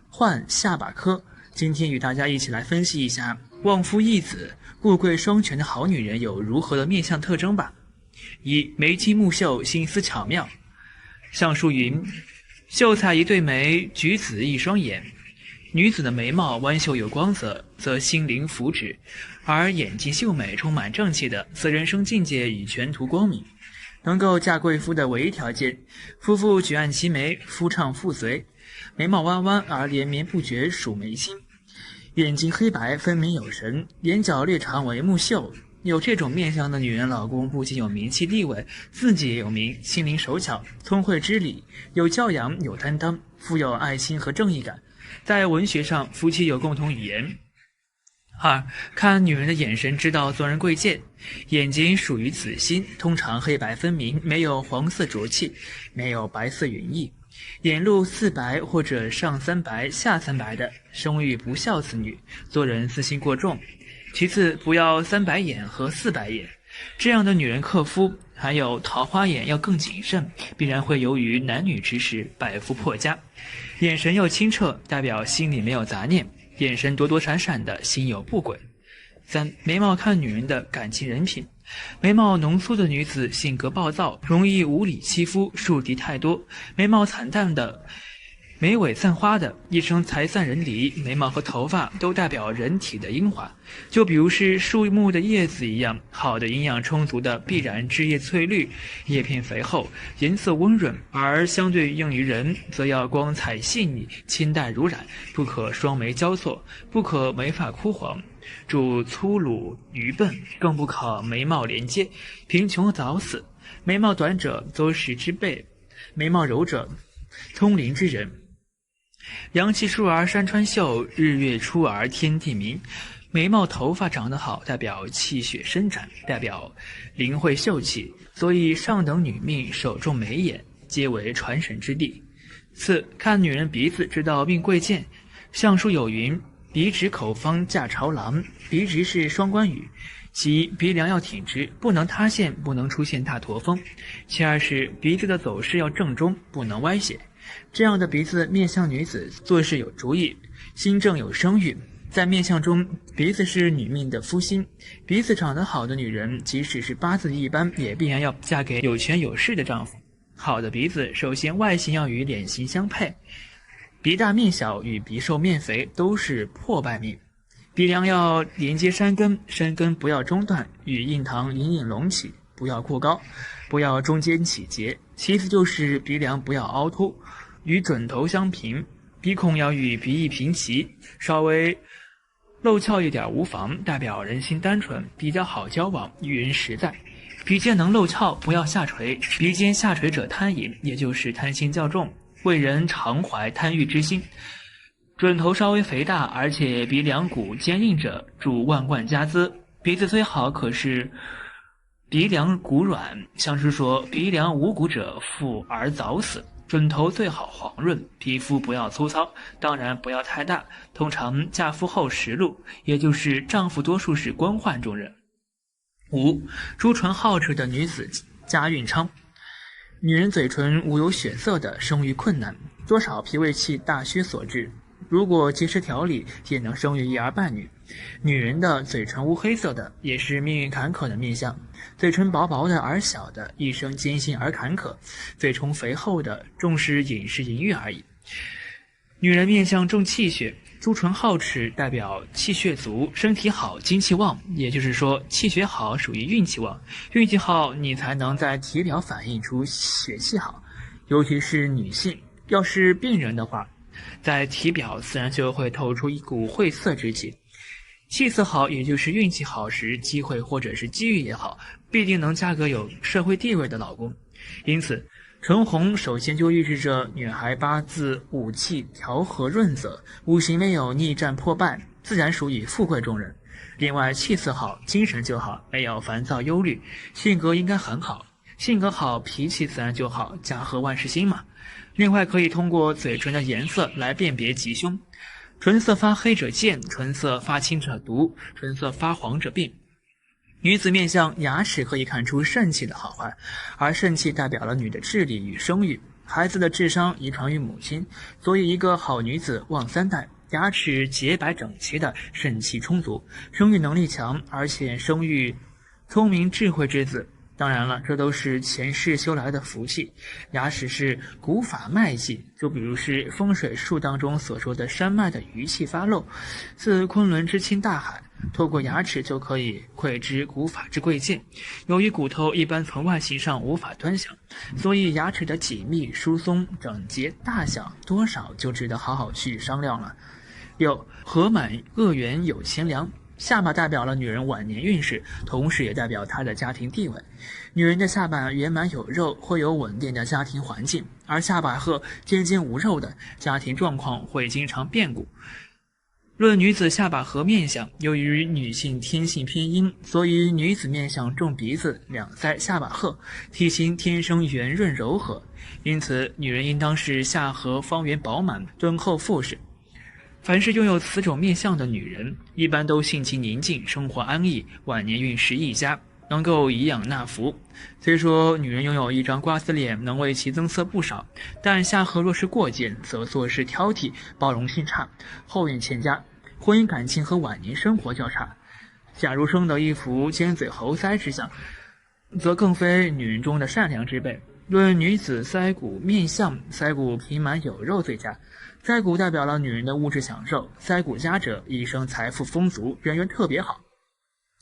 患、下巴颏。今天与大家一起来分析一下旺夫益子、富贵双全的好女人有如何的面相特征吧。1. 眉清目秀，心思巧妙。相书云：秀才一对眉，举子一双眼。女子的眉毛弯秀有光泽，则心灵福祉；而眼睛秀美、充满正气的，则人生境界与前途光明。能够嫁贵夫的唯一条件，夫妇举案齐眉，夫唱妇随。眉毛弯弯而连绵不绝，属眉心。眼睛黑白分明有神，眼角略长为目秀。有这种面相的女人，老公不仅有名气地位，自己也有名，心灵手巧，聪慧知礼，有教养，有担当，富有爱心和正义感。在文学上，夫妻有共同语言。2. 看女人的眼神知道做人贵贱。眼睛属于子心，通常黑白分明，没有黄色浊气，没有白色云翳。眼露四白或者上三白下三白的，生育不孝子女，做人私心过重。其次，不要三白眼和四白眼，这样的女人克夫。还有桃花眼要更谨慎，必然会由于男女之事败夫破家。眼神又清澈，代表心里没有杂念，眼神躲躲闪闪的，心有不轨。3. 眉毛看女人的感情人品。眉毛浓缩的女子性格暴躁，容易无理欺负，树敌太多。眉毛惨淡的眉尾散花的，一生财散人离。眉毛和头发都代表人体的阴华，就比如是树木的叶子一样，好的营养充足的必然枝叶翠绿，叶片肥厚，颜色温润；而相对应于人，则要光彩细腻，清淡如染，不可双眉交错，不可眉发枯黄，主粗鲁愚笨，更不可眉毛连接，贫穷早死。眉毛短者周时之辈，眉毛柔者通灵之人。阳气疏而山川秀，日月出而天地明。眉毛头发长得好，代表气血生长，代表灵慧秀气，所以上等女命首重眉眼，皆为传神之地。4. 看女人鼻子知道命贵贱。相书有云：鼻直口方嫁朝郎。鼻直是双关语，其一鼻梁要挺直，不能塌陷，不能出现大驼峰；其二是鼻子的走势要正中，不能歪斜。这样的鼻子面相女子做事有主意，心正有声誉。在面相中，鼻子是女命的夫心，鼻子长得好的女人，即使是八字一般，也必然要嫁给有权有势的丈夫。好的鼻子，首先外形要与脸型相配，鼻大面小与鼻瘦面肥都是破败命。鼻梁要连接山根，山根不要中断，与印堂隐隐隆起，不要过高，不要中间起结。其次就是鼻梁不要凹凸，与准头相平，鼻孔要与鼻翼平齐，稍微露翘一点无妨，代表人心单纯，比较好交往，遇人实在。鼻尖能露翘，不要下垂，鼻尖下垂者贪淫，也就是贪心较重，为人常怀贪欲之心。准头稍微肥大，而且鼻梁骨坚硬者，主万贯家资。鼻子虽好，可是鼻梁骨软，相书说鼻梁无骨者富而早死。准头最好黄润，皮肤不要粗糙，当然不要太大，通常嫁夫后10路，也就是丈夫多数是官宦中人。5. 朱唇好齿的女子家运昌。女人嘴唇无有血色的，生育困难，多少脾胃气大虚所致，如果及时调理，也能生育一儿半女。女人的嘴唇乌黑色的，也是命运坎坷的面相，嘴唇薄薄的而小的，一生艰辛而坎坷，嘴唇肥厚的，重视饮食淫欲而已。女人面相重气血，朱唇好齿代表气血足，身体好，精气旺，也就是说气血好属于运气旺，运气好你才能在体表反映出血气好，尤其是女性，要是病人的话，在体表自然就会透出一股晦涩之气。气色好，也就是运气好时，机会或者是机遇也好，必定能嫁个有社会地位的老公。因此唇红首先就预示着女孩八字五气调和润泽，五行没有逆战破败，自然属于富贵中人。另外气色好，精神就好，没有烦躁忧虑，性格应该很好，性格好，脾气自然就好，家和万事兴嘛。另外可以通过嘴唇的颜色来辨别吉凶，唇色发黑者健，唇色发青者毒，唇色发黄者病。女子面相牙齿可以看出肾气的好坏，而肾气代表了女的智力与生育，孩子的智商遗传于母亲，所以一个好女子旺3代，牙齿洁白整齐的，肾气充足，生育能力强，而且生育聪明智慧之子。当然了，这都是前世修来的福气。牙齿是古法脉气，就比如是风水术当中所说的山脉的余气发漏，自昆仑之清大海，透过牙齿就可以窥知古法之贵贱。由于骨头一般从外形上无法端详，所以牙齿的紧密、疏松、整洁、大小多少就值得好好去商量了。6. 合满恶缘有钱粮。下巴代表了女人晚年运势，同时也代表她的家庭地位。女人的下巴圆满有肉，会有稳定的家庭环境，而下巴褐尖尖无肉的，家庭状况会经常变故。论女子下巴合面相，由于女性天性偏阴，所以女子面相重鼻子、两腮、下巴褐，体型天生圆润柔和，因此女人应当是下颌方圆饱满，敦厚富实。凡是拥有此种面相的女人，一般都性情宁静，生活安逸，晚年运势益佳，能够颐养纳福。虽说女人拥有一张瓜子脸能为其增色不少，但下颌若是过尖，则做事挑剔，包容性差，后运欠佳，婚姻感情和晚年生活较差。假如生得一副尖嘴猴腮之相，则更非女人中的善良之辈。论女子腮骨面相，腮骨平满有肉最佳。腮骨代表了女人的物质享受，腮骨佳者一生财富丰足，人缘特别好。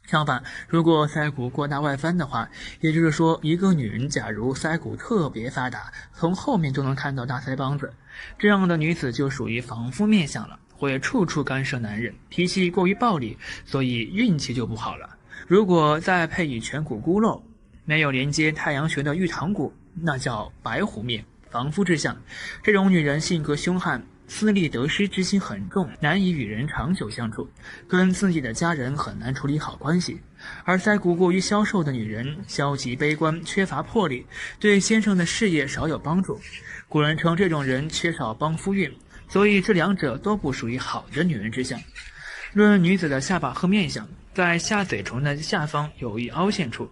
相反，如果腮骨过大外翻的话，也就是说一个女人假如腮骨特别发达，从后面就能看到大腮帮子，这样的女子就属于防夫面相了，会处处干涉男人，脾气过于暴力，所以运气就不好了。如果再配以颧骨孤陋，没有连接太阳穴的玉堂骨，那叫白虎面，防夫之相。这种女人性格凶悍，私利得失之心很重，难以与人长久相处，跟自己的家人很难处理好关系。而腮骨过于消瘦的女人，消极悲观，缺乏魄力，对先生的事业少有帮助。古人称这种人缺少帮夫运，所以这两者都不属于好的女人之相。论女子的下巴和面相，在下嘴唇的下方有一凹陷处，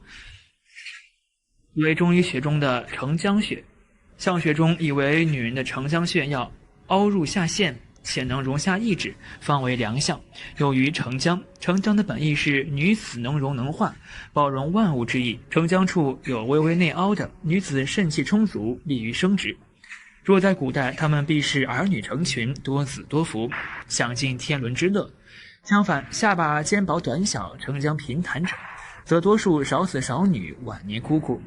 为中医学中的承浆穴。相学中以为女人的承浆穴要凹入下陷，且能容下意志，方为良相，有于承浆。承浆的本意是女子能容能化，包容万物之意。承浆处有微微内凹的，女子肾气充足，利于生殖。若在古代，她们必是儿女成群，多子多福，享尽天伦之乐。相反，下巴肩薄短小，承浆平坦者，则多数少子少女，晚年枯苦。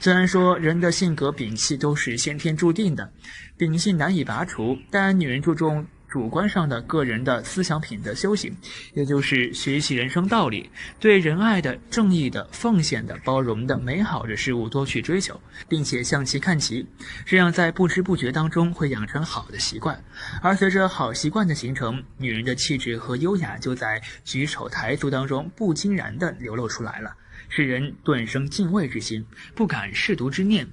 虽然说人的性格秉气都是先天注定的，秉性难以拔除，但女人注重主观上的个人的思想品德修行，也就是学习人生道理，对仁爱的、正义的、奉献的、包容的、美好的事物多去追求，并且向其看齐，这样在不知不觉当中会养成好的习惯。而随着好习惯的形成，女人的气质和优雅就在举手抬足当中不经然地流露出来了，使人顿生敬畏之心，不敢亵渎之念。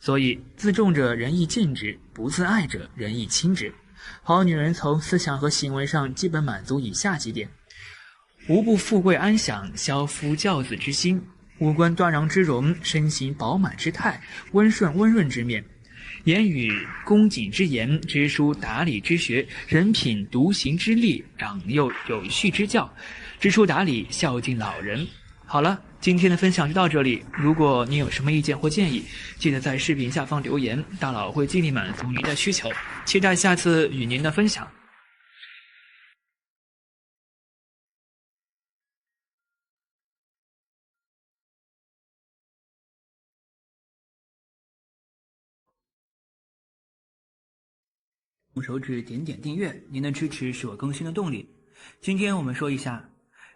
所以自重者人亦敬之，不自爱者人亦亲之。好女人从思想和行为上基本满足以下几点：无不富贵安享，消夫教子之心；五官端庄之容，身形饱满之态，温顺温润之面；言语恭谨之言，知书达理之学，人品独行之力，长幼有序之教，知书达理，孝敬老人。好了，今天的分享就到这里。如果你有什么意见或建议，记得在视频下方留言，大佬会尽力满足您的需求。期待下次与您的分享。用手指点点订阅，您的支持是我更新的动力。今天我们说一下，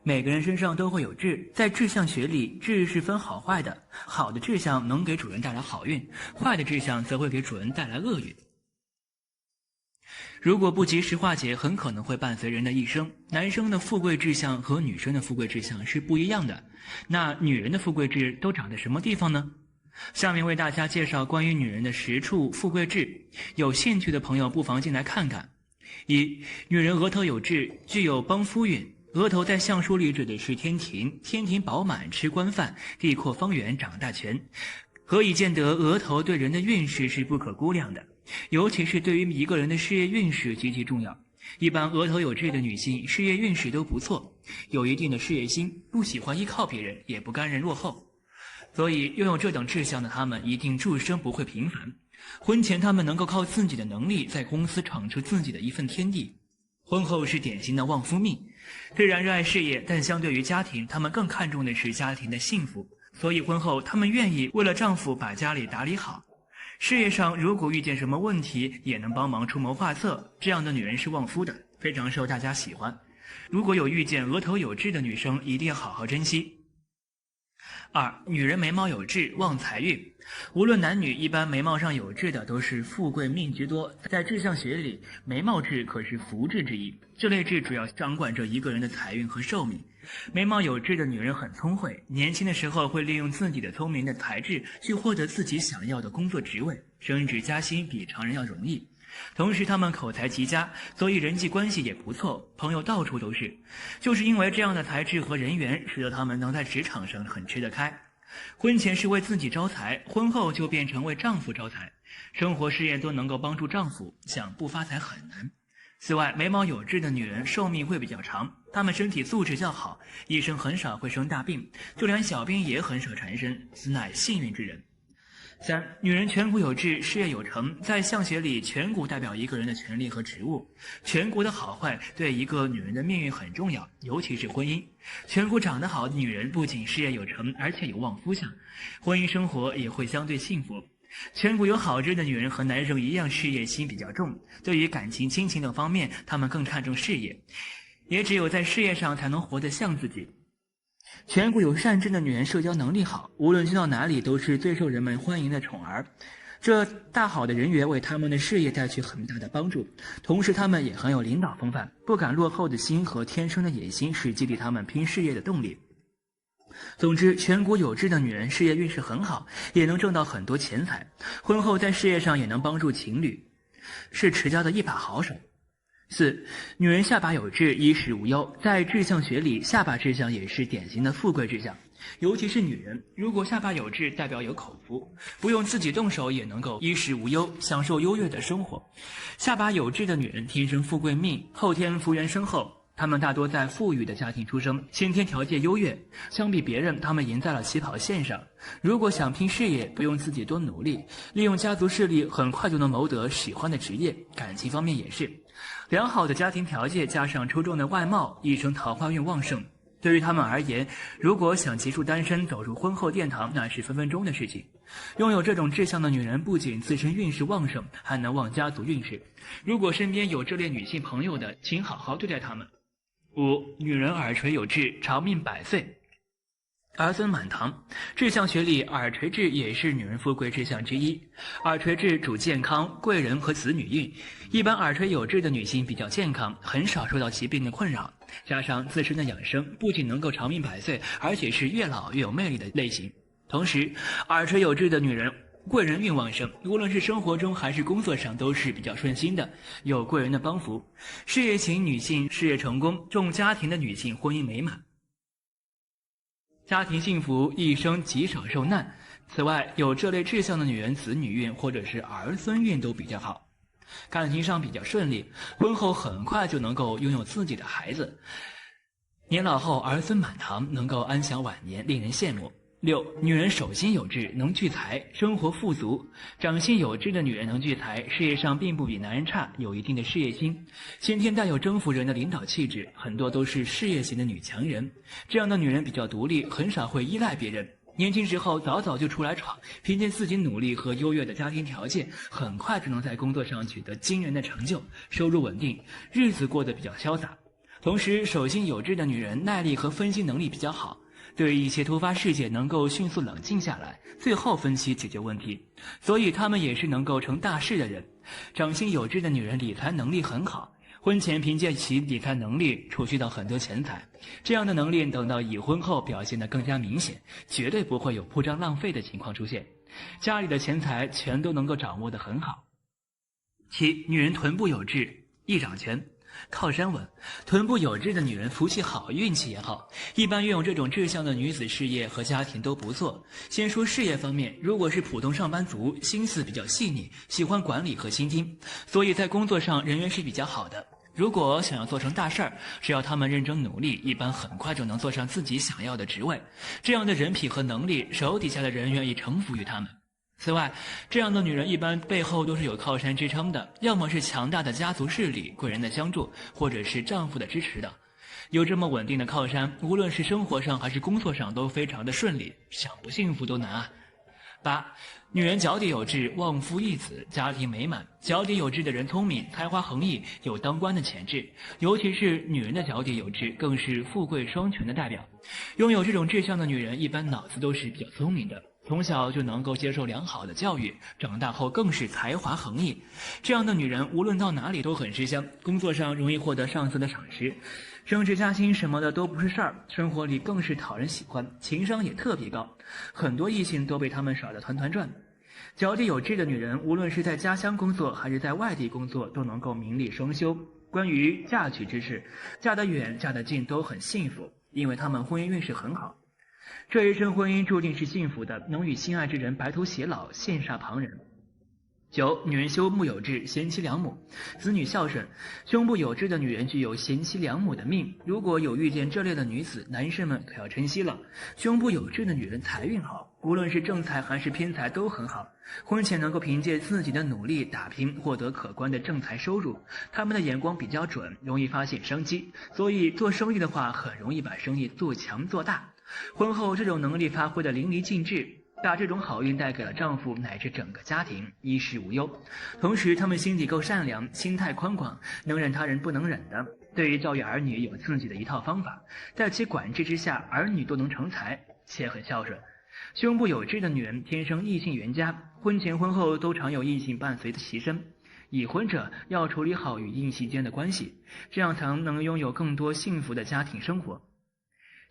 每个人身上都会有痣，在志向学里，痣是分好坏的，好的志向能给主人带来好运，坏的志向则会给主人带来厄运。如果不及时化解，很可能会伴随人的一生。男生的富贵志向和女生的富贵志向是不一样的。那女人的富贵痣都长在什么地方呢？下面为大家介绍关于女人的10处富贵痣，有兴趣的朋友不妨进来看看。一、女人额头有痣，具有帮夫运。额头在相书里指的是天庭，天庭饱满，吃官饭，地阔方圆，掌大权。何以见得额头对人的运势是不可估量的，尤其是对于一个人的事业运势极其重要。一般额头有痣的女性事业运势都不错，有一定的事业心，不喜欢依靠别人，也不甘人落后。所以拥有这等志向的她们一定终生不会平凡。婚前她们能够靠自己的能力在公司闯出自己的一份天地，婚后是典型的旺夫命。虽然热爱事业，但相对于家庭，她们更看重的是家庭的幸福，所以婚后她们愿意为了丈夫把家里打理好。事业上如果遇见什么问题，也能帮忙出谋划策，这样的女人是旺夫的，非常受大家喜欢。如果有遇见额头有痣的女生，一定要好好珍惜。二、女人眉毛有痣，旺财运。无论男女，一般眉毛上有痣的都是富贵命居多。在志向学里，眉毛痣可是福痣之一，这类痣主要掌管着一个人的财运和寿命。眉毛有痣的女人很聪慧，年轻的时候会利用自己的聪明的才智去获得自己想要的工作职位，升职加薪比常人要容易。同时他们口才极佳，所以人际关系也不错，朋友到处都是。就是因为这样的才智和人缘，使得他们能在职场上很吃得开。婚前是为自己招财，婚后就变成为丈夫招财，生活事业都能够帮助丈夫，想不发财很难。此外，眉毛有痣的女人寿命会比较长，她们身体素质较好，一生很少会生大病，就连小病也很少缠身，此乃幸运之人。3. 女人颧骨有痣，事业有成。在相学里，颧骨代表一个人的权利和职务，颧骨的好坏对一个女人的命运很重要，尤其是婚姻。颧骨长得好的女人不仅事业有成，而且有望夫相，婚姻生活也会相对幸福。颧骨有好痣的女人和男生一样，事业心比较重，对于感情、亲情等方面，她们更看重事业，也只有在事业上才能活得像自己。颧骨有善痣的女人社交能力好，无论去到哪里都是最受人们欢迎的宠儿，这大好的人缘为他们的事业带去很大的帮助，同时他们也很有领导风范，不敢落后的心和天生的野心是激励他们拼事业的动力。总之，颧骨有痣的女人事业运势很好，也能挣到很多钱财，婚后在事业上也能帮助情侣，是持家的一把好手。4. 女人下巴有痣，衣食无忧。在志向学里，下巴志向也是典型的富贵志向，尤其是女人，如果下巴有痣，代表有口福，不用自己动手也能够衣食无忧，享受优越的生活。下巴有痣的女人天生富贵命，后天福源深厚，她们大多在富裕的家庭出生，先天条件优越，相比别人，她们赢在了起跑线上。如果想拼事业，不用自己多努力，利用家族势力，很快就能谋得喜欢的职业。感情方面也是，良好的家庭条件加上出众的外貌，一生桃花运旺盛。对于他们而言，如果想结束单身走入婚后殿堂，那是分分钟的事情。拥有这种志向的女人，不仅自身运势旺盛，还能旺家族运势。如果身边有这类女性朋友的，请好好对待她们。5. 女人耳垂有痣，长命100岁，儿孙满堂。志向学里，耳垂痣也是女人富贵志向之一。耳垂痣主健康、贵人和子女运。一般耳垂有痣的女性比较健康，很少受到疾病的困扰，加上自身的养生，不仅能够长命100岁，而且是越老越有魅力的类型。同时，耳垂有痣的女人贵人运旺盛，无论是生活中还是工作上都是比较顺心的，有贵人的帮扶。事业型女性事业成功，重家庭的女性婚姻美满，家庭幸福，一生极少受难。此外，有这类志向的女人子女运或者是儿孙运都比较好，感情上比较顺利，婚后很快就能够拥有自己的孩子，年老后儿孙满堂，能够安享晚年，令人羡慕。6. 女人手心有痣，能聚财，生活富足。掌心有痣的女人能聚财，事业上并不比男人差，有一定的事业心，先天带有征服人的领导气质，很多都是事业型的女强人。这样的女人比较独立，很少会依赖别人，年轻时候早早就出来闯，凭借自己努力和优越的家庭条件，很快就能在工作上取得惊人的成就，收入稳定，日子过得比较潇洒。同时，手心有痣的女人耐力和分析能力比较好，对一些突发事件能够迅速冷静下来，最后分析解决问题，所以她们也是能够成大事的人。掌心有痣的女人理财能力很好，婚前凭借其理财能力储蓄到很多钱财，这样的能力等到已婚后表现得更加明显，绝对不会有铺张浪费的情况出现，家里的钱财全都能够掌握得很好。7. 女人臀部有痣，易掌权，靠山稳。臀部有痣的女人福气好，运气也好，一般拥有这种志向的女子事业和家庭都不错。先说事业方面，如果是普通上班族，心思比较细腻，喜欢管理和倾听，所以在工作上人缘是比较好的。如果想要做成大事儿，只要他们认真努力，一般很快就能做上自己想要的职位。这样的人品和能力，手底下的人愿意臣服于他们。此外，这样的女人一般背后都是有靠山支撑的，要么是强大的家族势力、贵人的相助，或者是丈夫的支持的。有这么稳定的靠山，无论是生活上还是工作上都非常的顺利，想不幸福都难啊。8. 女人脚底有痣，旺夫益子，家庭美满。脚底有痣的人聪明，才华横溢，有当官的潜质，尤其是女人的脚底有痣，更是富贵双全的代表。拥有这种志向的女人，一般脑子都是比较聪明的，从小就能够接受良好的教育，长大后更是才华横溢。这样的女人无论到哪里都很吃香，工作上容易获得上司的赏识，升职加薪什么的都不是事儿，生活里更是讨人喜欢，情商也特别高，很多异性都被他们耍得团团转。脚底有痣的女人，无论是在家乡工作还是在外地工作，都能够名利双修。关于嫁娶之事，嫁得远嫁得近都很幸福，因为他们婚姻运势很好。这一生婚姻注定是幸福的，能与心爱之人白头偕老，羡煞旁人。9. 女人胸部有痣，贤妻良母，子女孝顺。胸部有痣的女人具有贤妻良母的命，如果有遇见这类的女子，男士们可要珍惜了。胸部有痣的女人财运好，无论是正财还是偏财都很好，婚前能够凭借自己的努力打拼，获得可观的正财收入。他们的眼光比较准，容易发现商机，所以做生意的话很容易把生意做强做大。婚后这种能力发挥的淋漓尽致，把这种好运带给了丈夫乃至整个家庭，衣食无忧。同时他们心底够善良，心态宽广，能忍他人不能忍的。对于教育儿女有自己的一套方法，在其管制之下，儿女都能成才，且很孝顺。胸部有痣的女人天生异性缘佳，婚前婚后都常有异性伴随的其身。已婚者要处理好与应系间的关系，这样才能拥有更多幸福的家庭生活。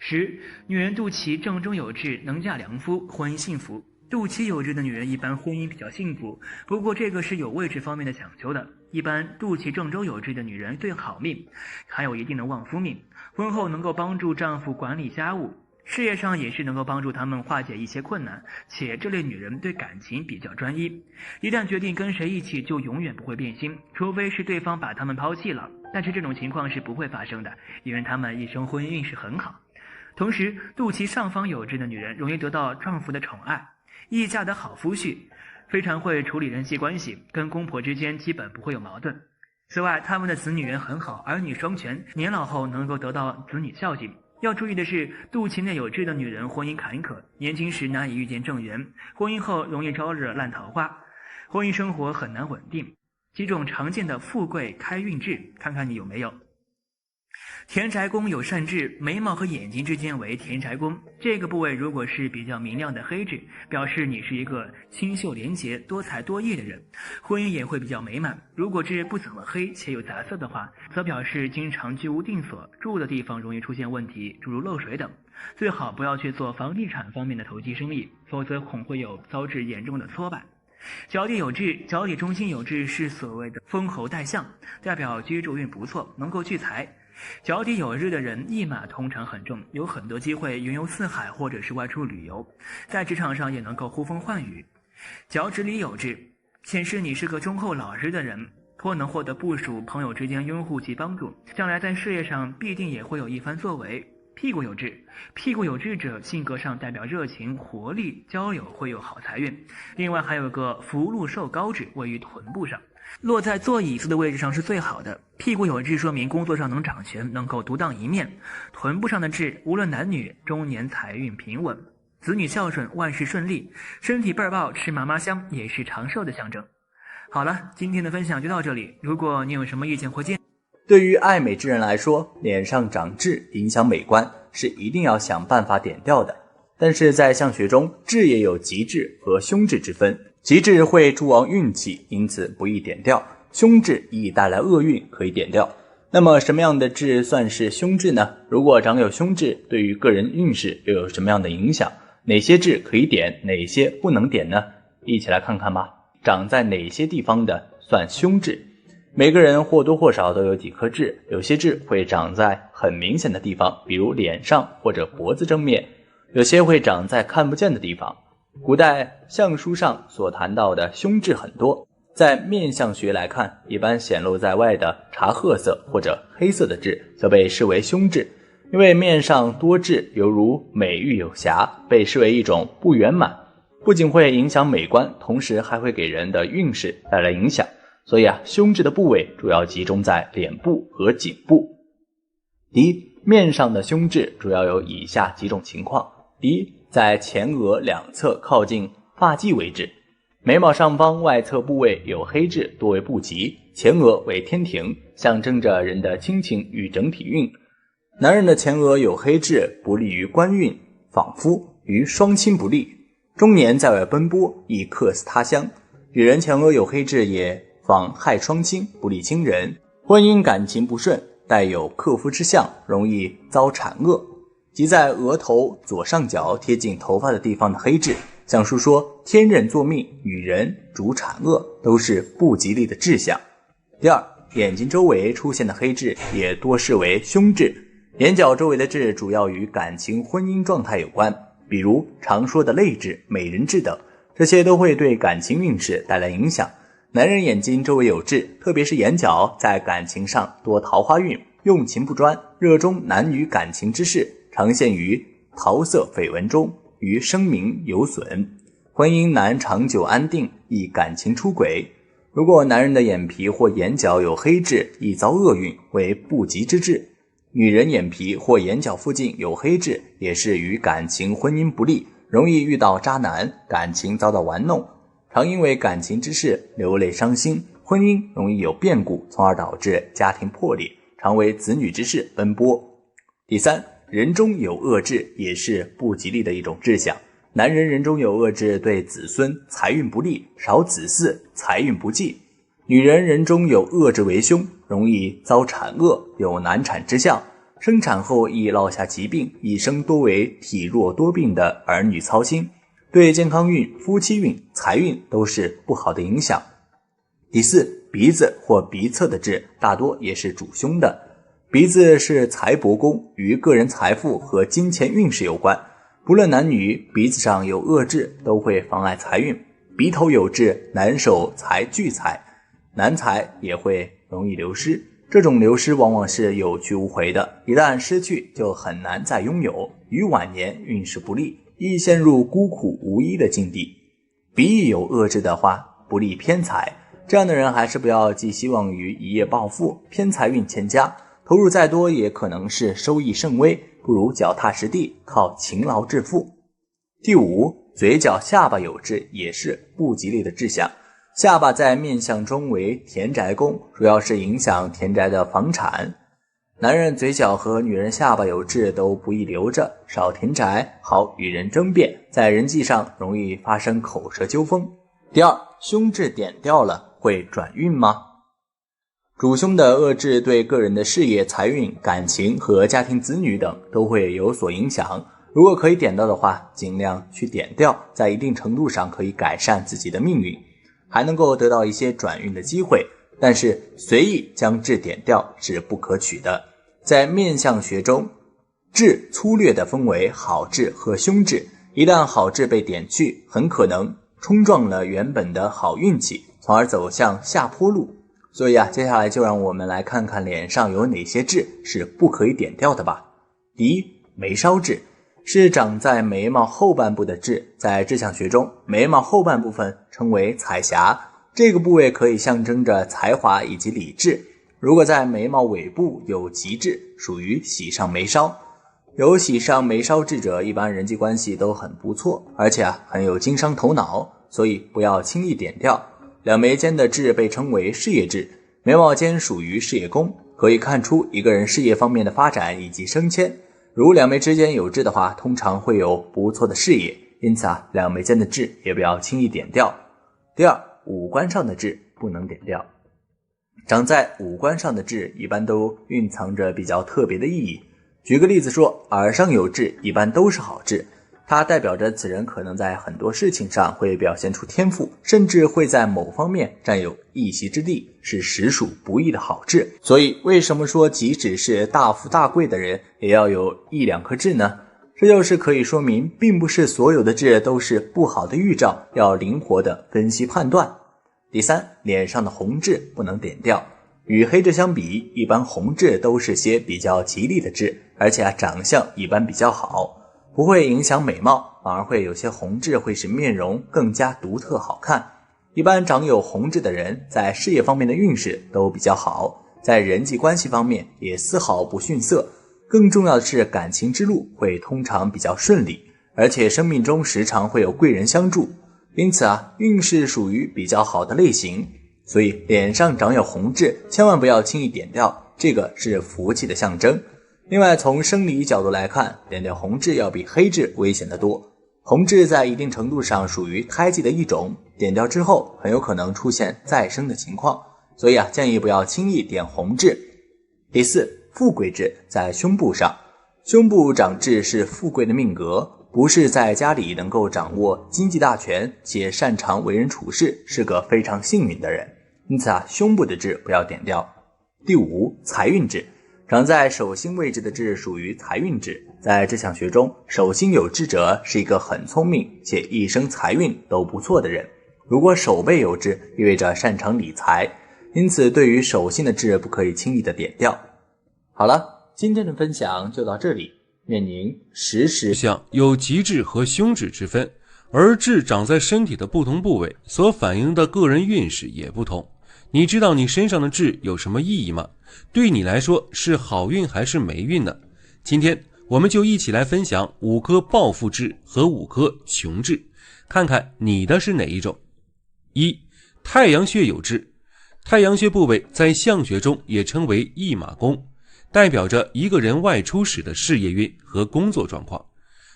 10. 女人肚脐正中有痣，能嫁良夫，婚姻幸福。肚脐有痣的女人一般婚姻比较幸福，不过这个是有位置方面的讲究的。一般肚脐正中有痣的女人最好命，还有一定的旺夫命，婚后能够帮助丈夫管理家务，事业上也是能够帮助他们化解一些困难，且这类女人对感情比较专一，一旦决定跟谁一起就永远不会变心，除非是对方把他们抛弃了，但是这种情况是不会发生的，因为他们一生婚姻运势很好。同时肚脐上方有痣的女人容易得到丈夫的宠爱，易嫁得好夫婿，非常会处理人际关系，跟公婆之间基本不会有矛盾。此外他们的子女缘很好，儿女双全，年老后能够得到子女孝敬。要注意的是，肚脐内有痣的女人婚姻坎坷，年轻时难以遇见正缘，婚姻后容易招惹烂桃花，婚姻生活很难稳定。几种常见的富贵开运痣，看看你有没有。田宅宫有善痣，眉毛和眼睛之间为田宅宫，这个部位如果是比较明亮的黑痣，表示你是一个清秀廉洁、多才多艺的人，婚姻也会比较美满。如果痣不怎么黑且有杂色的话，则表示经常居无定所，住的地方容易出现问题，诸如漏水等。最好不要去做房地产方面的投机生意，否则恐会有遭致严重的挫败。脚底有痣，脚底中心有痣是所谓的封侯带相，代表居住运不错，能够聚财。脚底有痣的人一马通常很重，有很多机会云游四海或者是外出旅游，在职场上也能够呼风唤雨。脚趾里有痣，显示你是个忠厚老实的人，颇能获得部属、朋友之间拥护及帮助，将来在事业上必定也会有一番作为。屁股有痣，屁股有痣者性格上代表热情、活力，交友会有好财运。另外还有个福禄寿高痣位于臀部上，落在坐椅子的位置上是最好的。屁股有痣说明工作上能掌权，能够独当一面。臀部上的痣无论男女，中年财运平稳，子女孝顺，万事顺利，身体倍儿棒，吃嘛嘛香也是长寿的象征。好了，今天的分享就到这里，如果你有什么意见或建议，对于爱美之人来说，脸上长痣影响美观，是一定要想办法点掉的。但是在相学中，痣也有吉痣和凶痣之分，吉痣会助旺运气，因此不宜点掉，凶痣易带来厄运，可以点掉。那么什么样的痣算是凶痣呢？如果长有凶痣，对于个人运势又有什么样的影响？哪些痣可以点，哪些不能点呢？一起来看看吧。长在哪些地方的算凶痣？每个人或多或少都有几颗痣，有些痣会长在很明显的地方，比如脸上或者脖子正面，有些会长在看不见的地方。古代相书上所谈到的凶痣很多，在面相学来看，一般显露在外的茶褐色或者黑色的痣则被视为凶痣，因为面上多痣犹如美玉有瑕，被视为一种不圆满，不仅会影响美观，同时还会给人的运势带来影响。所以凶痣的部位主要集中在脸部和颈部。第一，面上的凶痣主要有以下几种情况。第一，在前额两侧靠近发际位置，眉毛上方外侧部位有黑痣，多为不吉，前额为天庭，象征着人的亲情与整体运。男人的前额有黑痣，不利于官运，仿佛与双亲不利，中年在外奔波，易客死他乡。女人前额有黑痣也妨害双亲，不利亲人，婚姻感情不顺，带有克夫之相，容易遭产厄。即在额头左上角贴近头发的地方的黑痣，相书说天任坐命，女人主产厄，都是不吉利的志向。第二，眼睛周围出现的黑痣也多视为凶痣，眼角周围的痣主要与感情婚姻状态有关，比如常说的泪痣、美人痣等，这些都会对感情运势带来影响。男人眼睛周围有痣，特别是眼角，在感情上多桃花运，用情不专，热衷男女感情之事，常陷于桃色绯闻中，于声名有损，婚姻难长久安定，易感情出轨。如果男人的眼皮或眼角有黑痣，易遭厄运，为不吉之至。女人眼皮或眼角附近有黑痣，也是与感情婚姻不利，容易遇到渣男，感情遭到玩弄，常因为感情之事流泪伤心，婚姻容易有变故，从而导致家庭破裂，常为子女之事奔波。第三，人中有恶痣也是不吉利的一种志向。男人人中有恶痣，对子孙财运不利，少子嗣，财运不济。女人人中有恶痣为凶，容易遭产厄，有难产之象，生产后易落下疾病，一生多为体弱多病的儿女操心，对健康运、夫妻运、财运都是不好的影响。第四，鼻子或鼻侧的痣大多也是主凶的。鼻子是财帛宫，与个人财富和金钱运势有关。不论男女，鼻子上有恶痣都会妨碍财运。鼻头有痣，难守财聚财，男财也会容易流失。这种流失往往是有去无回的，一旦失去就很难再拥有，于晚年运势不利，易陷入孤苦无依的境地。鼻翼有恶痣的话，不利偏财，这样的人还是不要寄希望于一夜暴富，偏财运欠佳，投入再多也可能是收益甚微，不如脚踏实地，靠勤劳致富。第五，嘴角下巴有痣也是不吉利的志向。下巴在面相中为田宅宫，主要是影响田宅的房产。男人嘴角和女人下巴有痣都不宜留着，少田宅，好与人争辩，在人际上容易发生口舌纠纷。第二，凶痣点掉了会转运吗？主凶的恶痣对个人的事业、财运、感情和家庭子女等都会有所影响，如果可以点掉的话，尽量去点掉，在一定程度上可以改善自己的命运，还能够得到一些转运的机会，但是随意将痣点掉是不可取的。在面相学中，痣粗略地分为好痣和凶痣，一旦好痣被点去，很可能冲撞了原本的好运气，从而走向下坡路。所以接下来就让我们来看看脸上有哪些痣是不可以点掉的吧。第一，眉梢痣是长在眉毛后半部的痣，在志向学中，眉毛后半部分称为彩霞，这个部位可以象征着才华以及理智。如果在眉毛尾部有吉痣，属于喜上眉梢。有喜上眉梢痣者，一般人际关系都很不错，而且很有经商头脑，所以不要轻易点掉。两眉间的痣被称为事业痣，眉毛间属于事业宫，可以看出一个人事业方面的发展以及升迁。如两眉之间有痣的话，通常会有不错的事业，因此两眉间的痣也不要轻易点掉。第二，五官上的痣不能点掉。长在五官上的痣一般都蕴藏着比较特别的意义。举个例子说，耳上有痣一般都是好痣，它代表着此人可能在很多事情上会表现出天赋，甚至会在某方面占有一席之地，是实属不易的好痣。所以为什么说即使是大富大贵的人也要有一两颗痣呢？这就是可以说明并不是所有的痣都是不好的预兆，要灵活的分析判断。第三，脸上的红痣不能点掉。与黑痣相比，一般红痣都是些比较吉利的痣，而且长相一般比较好，不会影响美貌，反而会有些红痣会使面容更加独特好看。一般长有红痣的人在事业方面的运势都比较好，在人际关系方面也丝毫不逊色，更重要的是感情之路会通常比较顺利，而且生命中时常会有贵人相助，因此运势属于比较好的类型。所以脸上长有红痣千万不要轻易点掉，这个是福气的象征。另外从生理角度来看，点掉红痣要比黑痣危险得多。红痣在一定程度上属于胎记的一种，点掉之后很有可能出现再生的情况，所以建议不要轻易点红痣。第四，富贵痣在胸部上。胸部长痣是富贵的命格，不是在家里能够掌握经济大权且擅长为人处事，是个非常幸运的人，因此胸部的痣不要点掉。第五，财运痣长在手心位置的痣属于财运痣，在志向学中，手心有痣者是一个很聪明且一生财运都不错的人。如果手背有痣，意味着擅长理财，因此对于手心的痣不可以轻易的点掉。好了，今天的分享就到这里。愿您时时想有极致和凶质之分，而痣长在身体的不同部位所反映的个人运势也不同。你知道你身上的痣有什么意义吗？对你来说是好运还是霉运呢？今天我们就一起来分享5颗暴富痣和5颗穷痣，看看你的是哪一种。1. 太阳穴有痣。太阳穴部位在相学中也称为驿马宫，代表着一个人外出时的事业运和工作状况。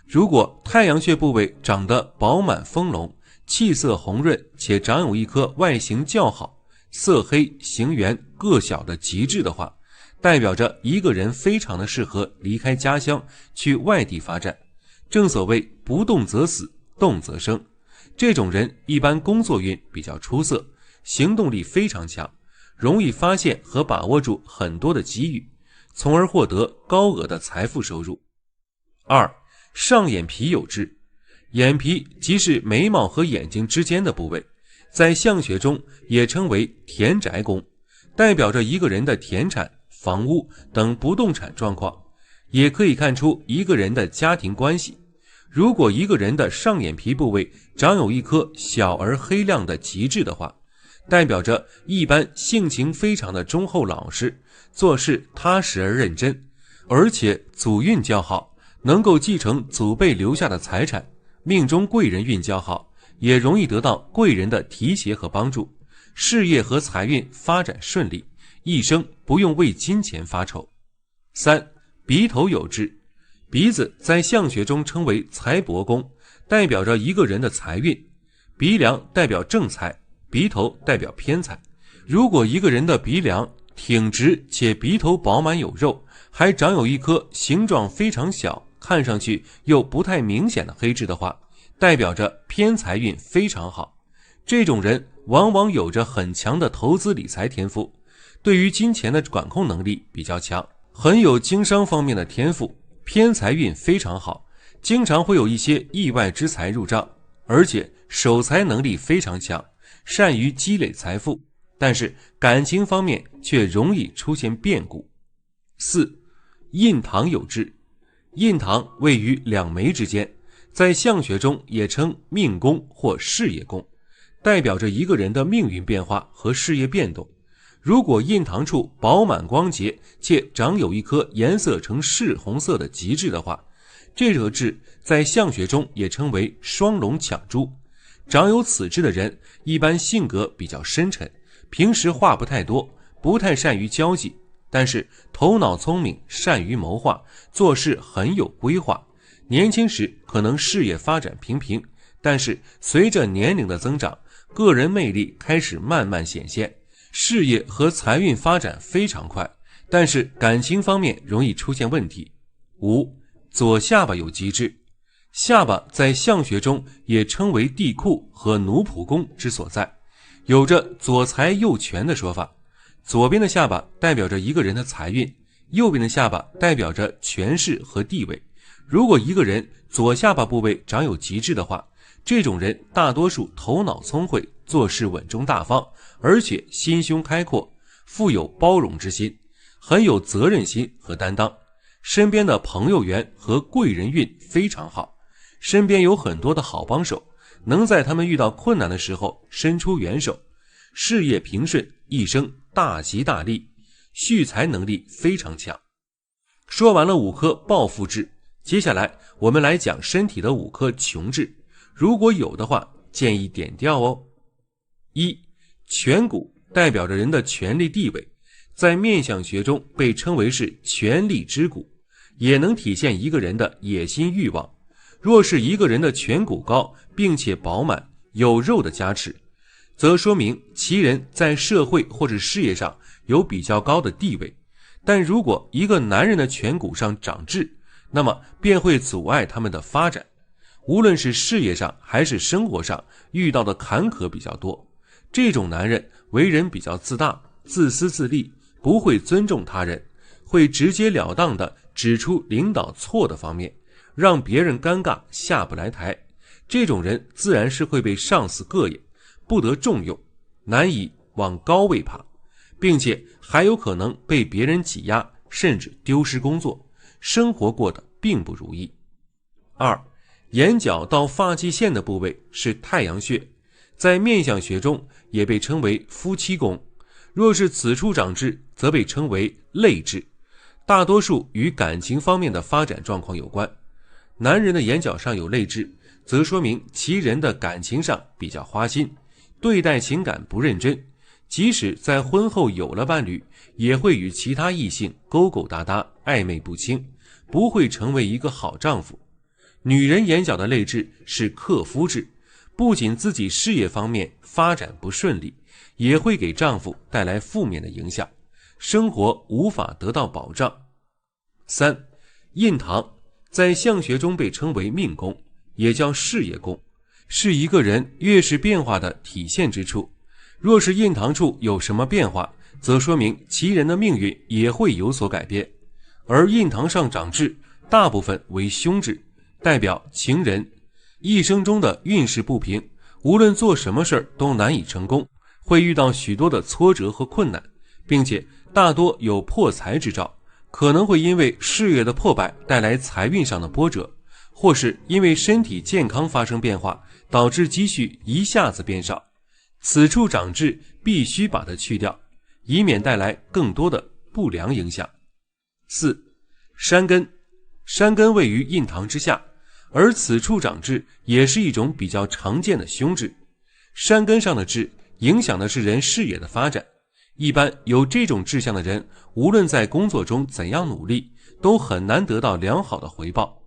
如果太阳穴部位长得饱满丰隆，气色红润，且长有一颗外形较好、色黑形圆个小的极痣的话，代表着一个人非常的适合离开家乡去外地发展。正所谓不动则死，动则生。这种人一般工作运比较出色，行动力非常强，容易发现和把握住很多的机遇，从而获得高额的财富收入。2. 上眼皮有痣。眼皮即是眉毛和眼睛之间的部位，在相学中也称为田宅宫，代表着一个人的田产、房屋等不动产状况，也可以看出一个人的家庭关系。如果一个人的上眼皮部位长有一颗小而黑亮的极痣的话，代表着一般性情非常的忠厚老实，做事踏实而认真，而且祖运较好，能够继承祖辈留下的财产，命中贵人运较好，也容易得到贵人的提携和帮助，事业和财运发展顺利，一生不用为金钱发愁。3. 鼻头有痣。鼻子在相学中称为财帛宫，代表着一个人的财运。鼻梁代表正财，鼻头代表偏财。如果一个人的鼻梁挺直且鼻头饱满有肉，还长有一颗形状非常小，看上去又不太明显的黑痣的话，代表着偏财运非常好。这种人往往有着很强的投资理财天赋，对于金钱的管控能力比较强，很有经商方面的天赋，偏财运非常好，经常会有一些意外之财入账，而且守财能力非常强，善于积累财富，但是感情方面却容易出现变故。4. 印堂有痣。印堂位于两眉之间，在相学中也称命宫或事业宫，代表着一个人的命运变化和事业变动。如果印堂处饱满光洁，且长有一颗颜色呈赤红色的极痣的话，这颗痣在相学中也称为双龙抢珠。长有此痣的人一般性格比较深沉，平时话不太多，不太善于交际，但是头脑聪明，善于谋划，做事很有规划。年轻时可能事业发展平平，但是随着年龄的增长，个人魅力开始慢慢显现，事业和财运发展非常快，但是感情方面容易出现问题。5. 左下巴有极痣。下巴在相学中也称为地库和奴仆宫之所在，有着左财右权的说法。左边的下巴代表着一个人的财运，右边的下巴代表着权势和地位。如果一个人左下巴部位长有极痣的话，这种人大多数头脑聪慧，做事稳重大方，而且心胸开阔，富有包容之心，很有责任心和担当。身边的朋友缘和贵人运非常好，身边有很多的好帮手，能在他们遇到困难的时候伸出援手，事业平顺，一生大吉大利，蓄财能力非常强。说完了5颗暴富痣，接下来我们来讲身体的5颗穷痣，如果有的话建议点掉哦。1. 颧骨代表着人的权力地位，在面相学中被称为是权力之骨，也能体现一个人的野心欲望。若是一个人的颧骨高并且饱满，有肉的加持，则说明其人在社会或者事业上有比较高的地位。但如果一个男人的颧骨上长痣，那么便会阻碍他们的发展，无论是事业上还是生活上遇到的坎坷比较多。这种男人为人比较自大，自私自利，不会尊重他人，会直截了当地指出领导错的方面，让别人尴尬下不来台。这种人自然是会被上司膈应，不得重用，难以往高位爬，并且还有可能被别人挤压，甚至丢失工作，生活过得并不如意。2. 眼角到发际线的部位是太阳穴，在面相学中也被称为夫妻宫，若是此处长痣，则被称为泪痣，大多数与感情方面的发展状况有关。男人的眼角上有泪痣，则说明其人的感情上比较花心，对待情感不认真，即使在婚后有了伴侣，也会与其他异性勾勾搭搭，暧昧不清，不会成为一个好丈夫。女人眼角的泪痣是克夫痣，不仅自己事业方面发展不顺利，也会给丈夫带来负面的影响，生活无法得到保障。3. 印堂在相学中被称为命宫，也叫事业宫，是一个人越是变化的体现之处。若是印堂处有什么变化，则说明其人的命运也会有所改变。而印堂上长痣，大部分为凶痣，代表情人一生中的运势不平，无论做什么事都难以成功，会遇到许多的挫折和困难，并且大多有破财之兆，可能会因为事业的破败带来财运上的波折，或是因为身体健康发生变化，导致积蓄一下子变少。此处长痣必须把它去掉，以免带来更多的不良影响。4. 山根，山根位于印堂之下，而此处长痣也是一种比较常见的凶痣。山根上的痣影响的是人事业的发展，一般有这种志向的人，无论在工作中怎样努力，都很难得到良好的回报，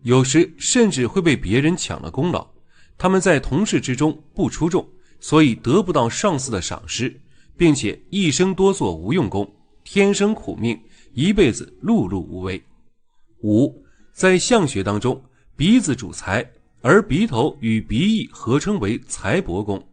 有时甚至会被别人抢了功劳。他们在同事之中不出众，所以得不到上司的赏识，并且一生多做无用功，天生苦命，一辈子碌碌无为。5. 在相学当中，鼻子主财，而鼻头与鼻翼合称为财帛宫，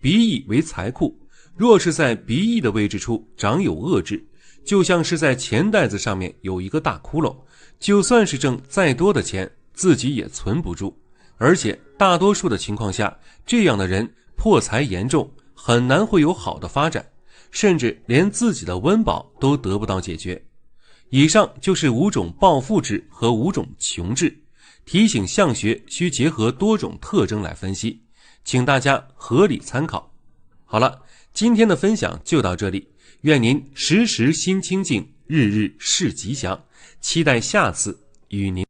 鼻翼为财库，若是在鼻翼的位置处长有恶痣，就像是在钱袋子上面有一个大窟窿，就算是挣再多的钱，自己也存不住。而且大多数的情况下，这样的人破财严重，很难会有好的发展，甚至连自己的温饱都得不到解决。以上就是5种暴富痣和5种穷痣，提醒相学需结合多种特征来分析，请大家合理参考。好了，今天的分享就到这里，愿您时时心清静，日日事吉祥，期待下次与您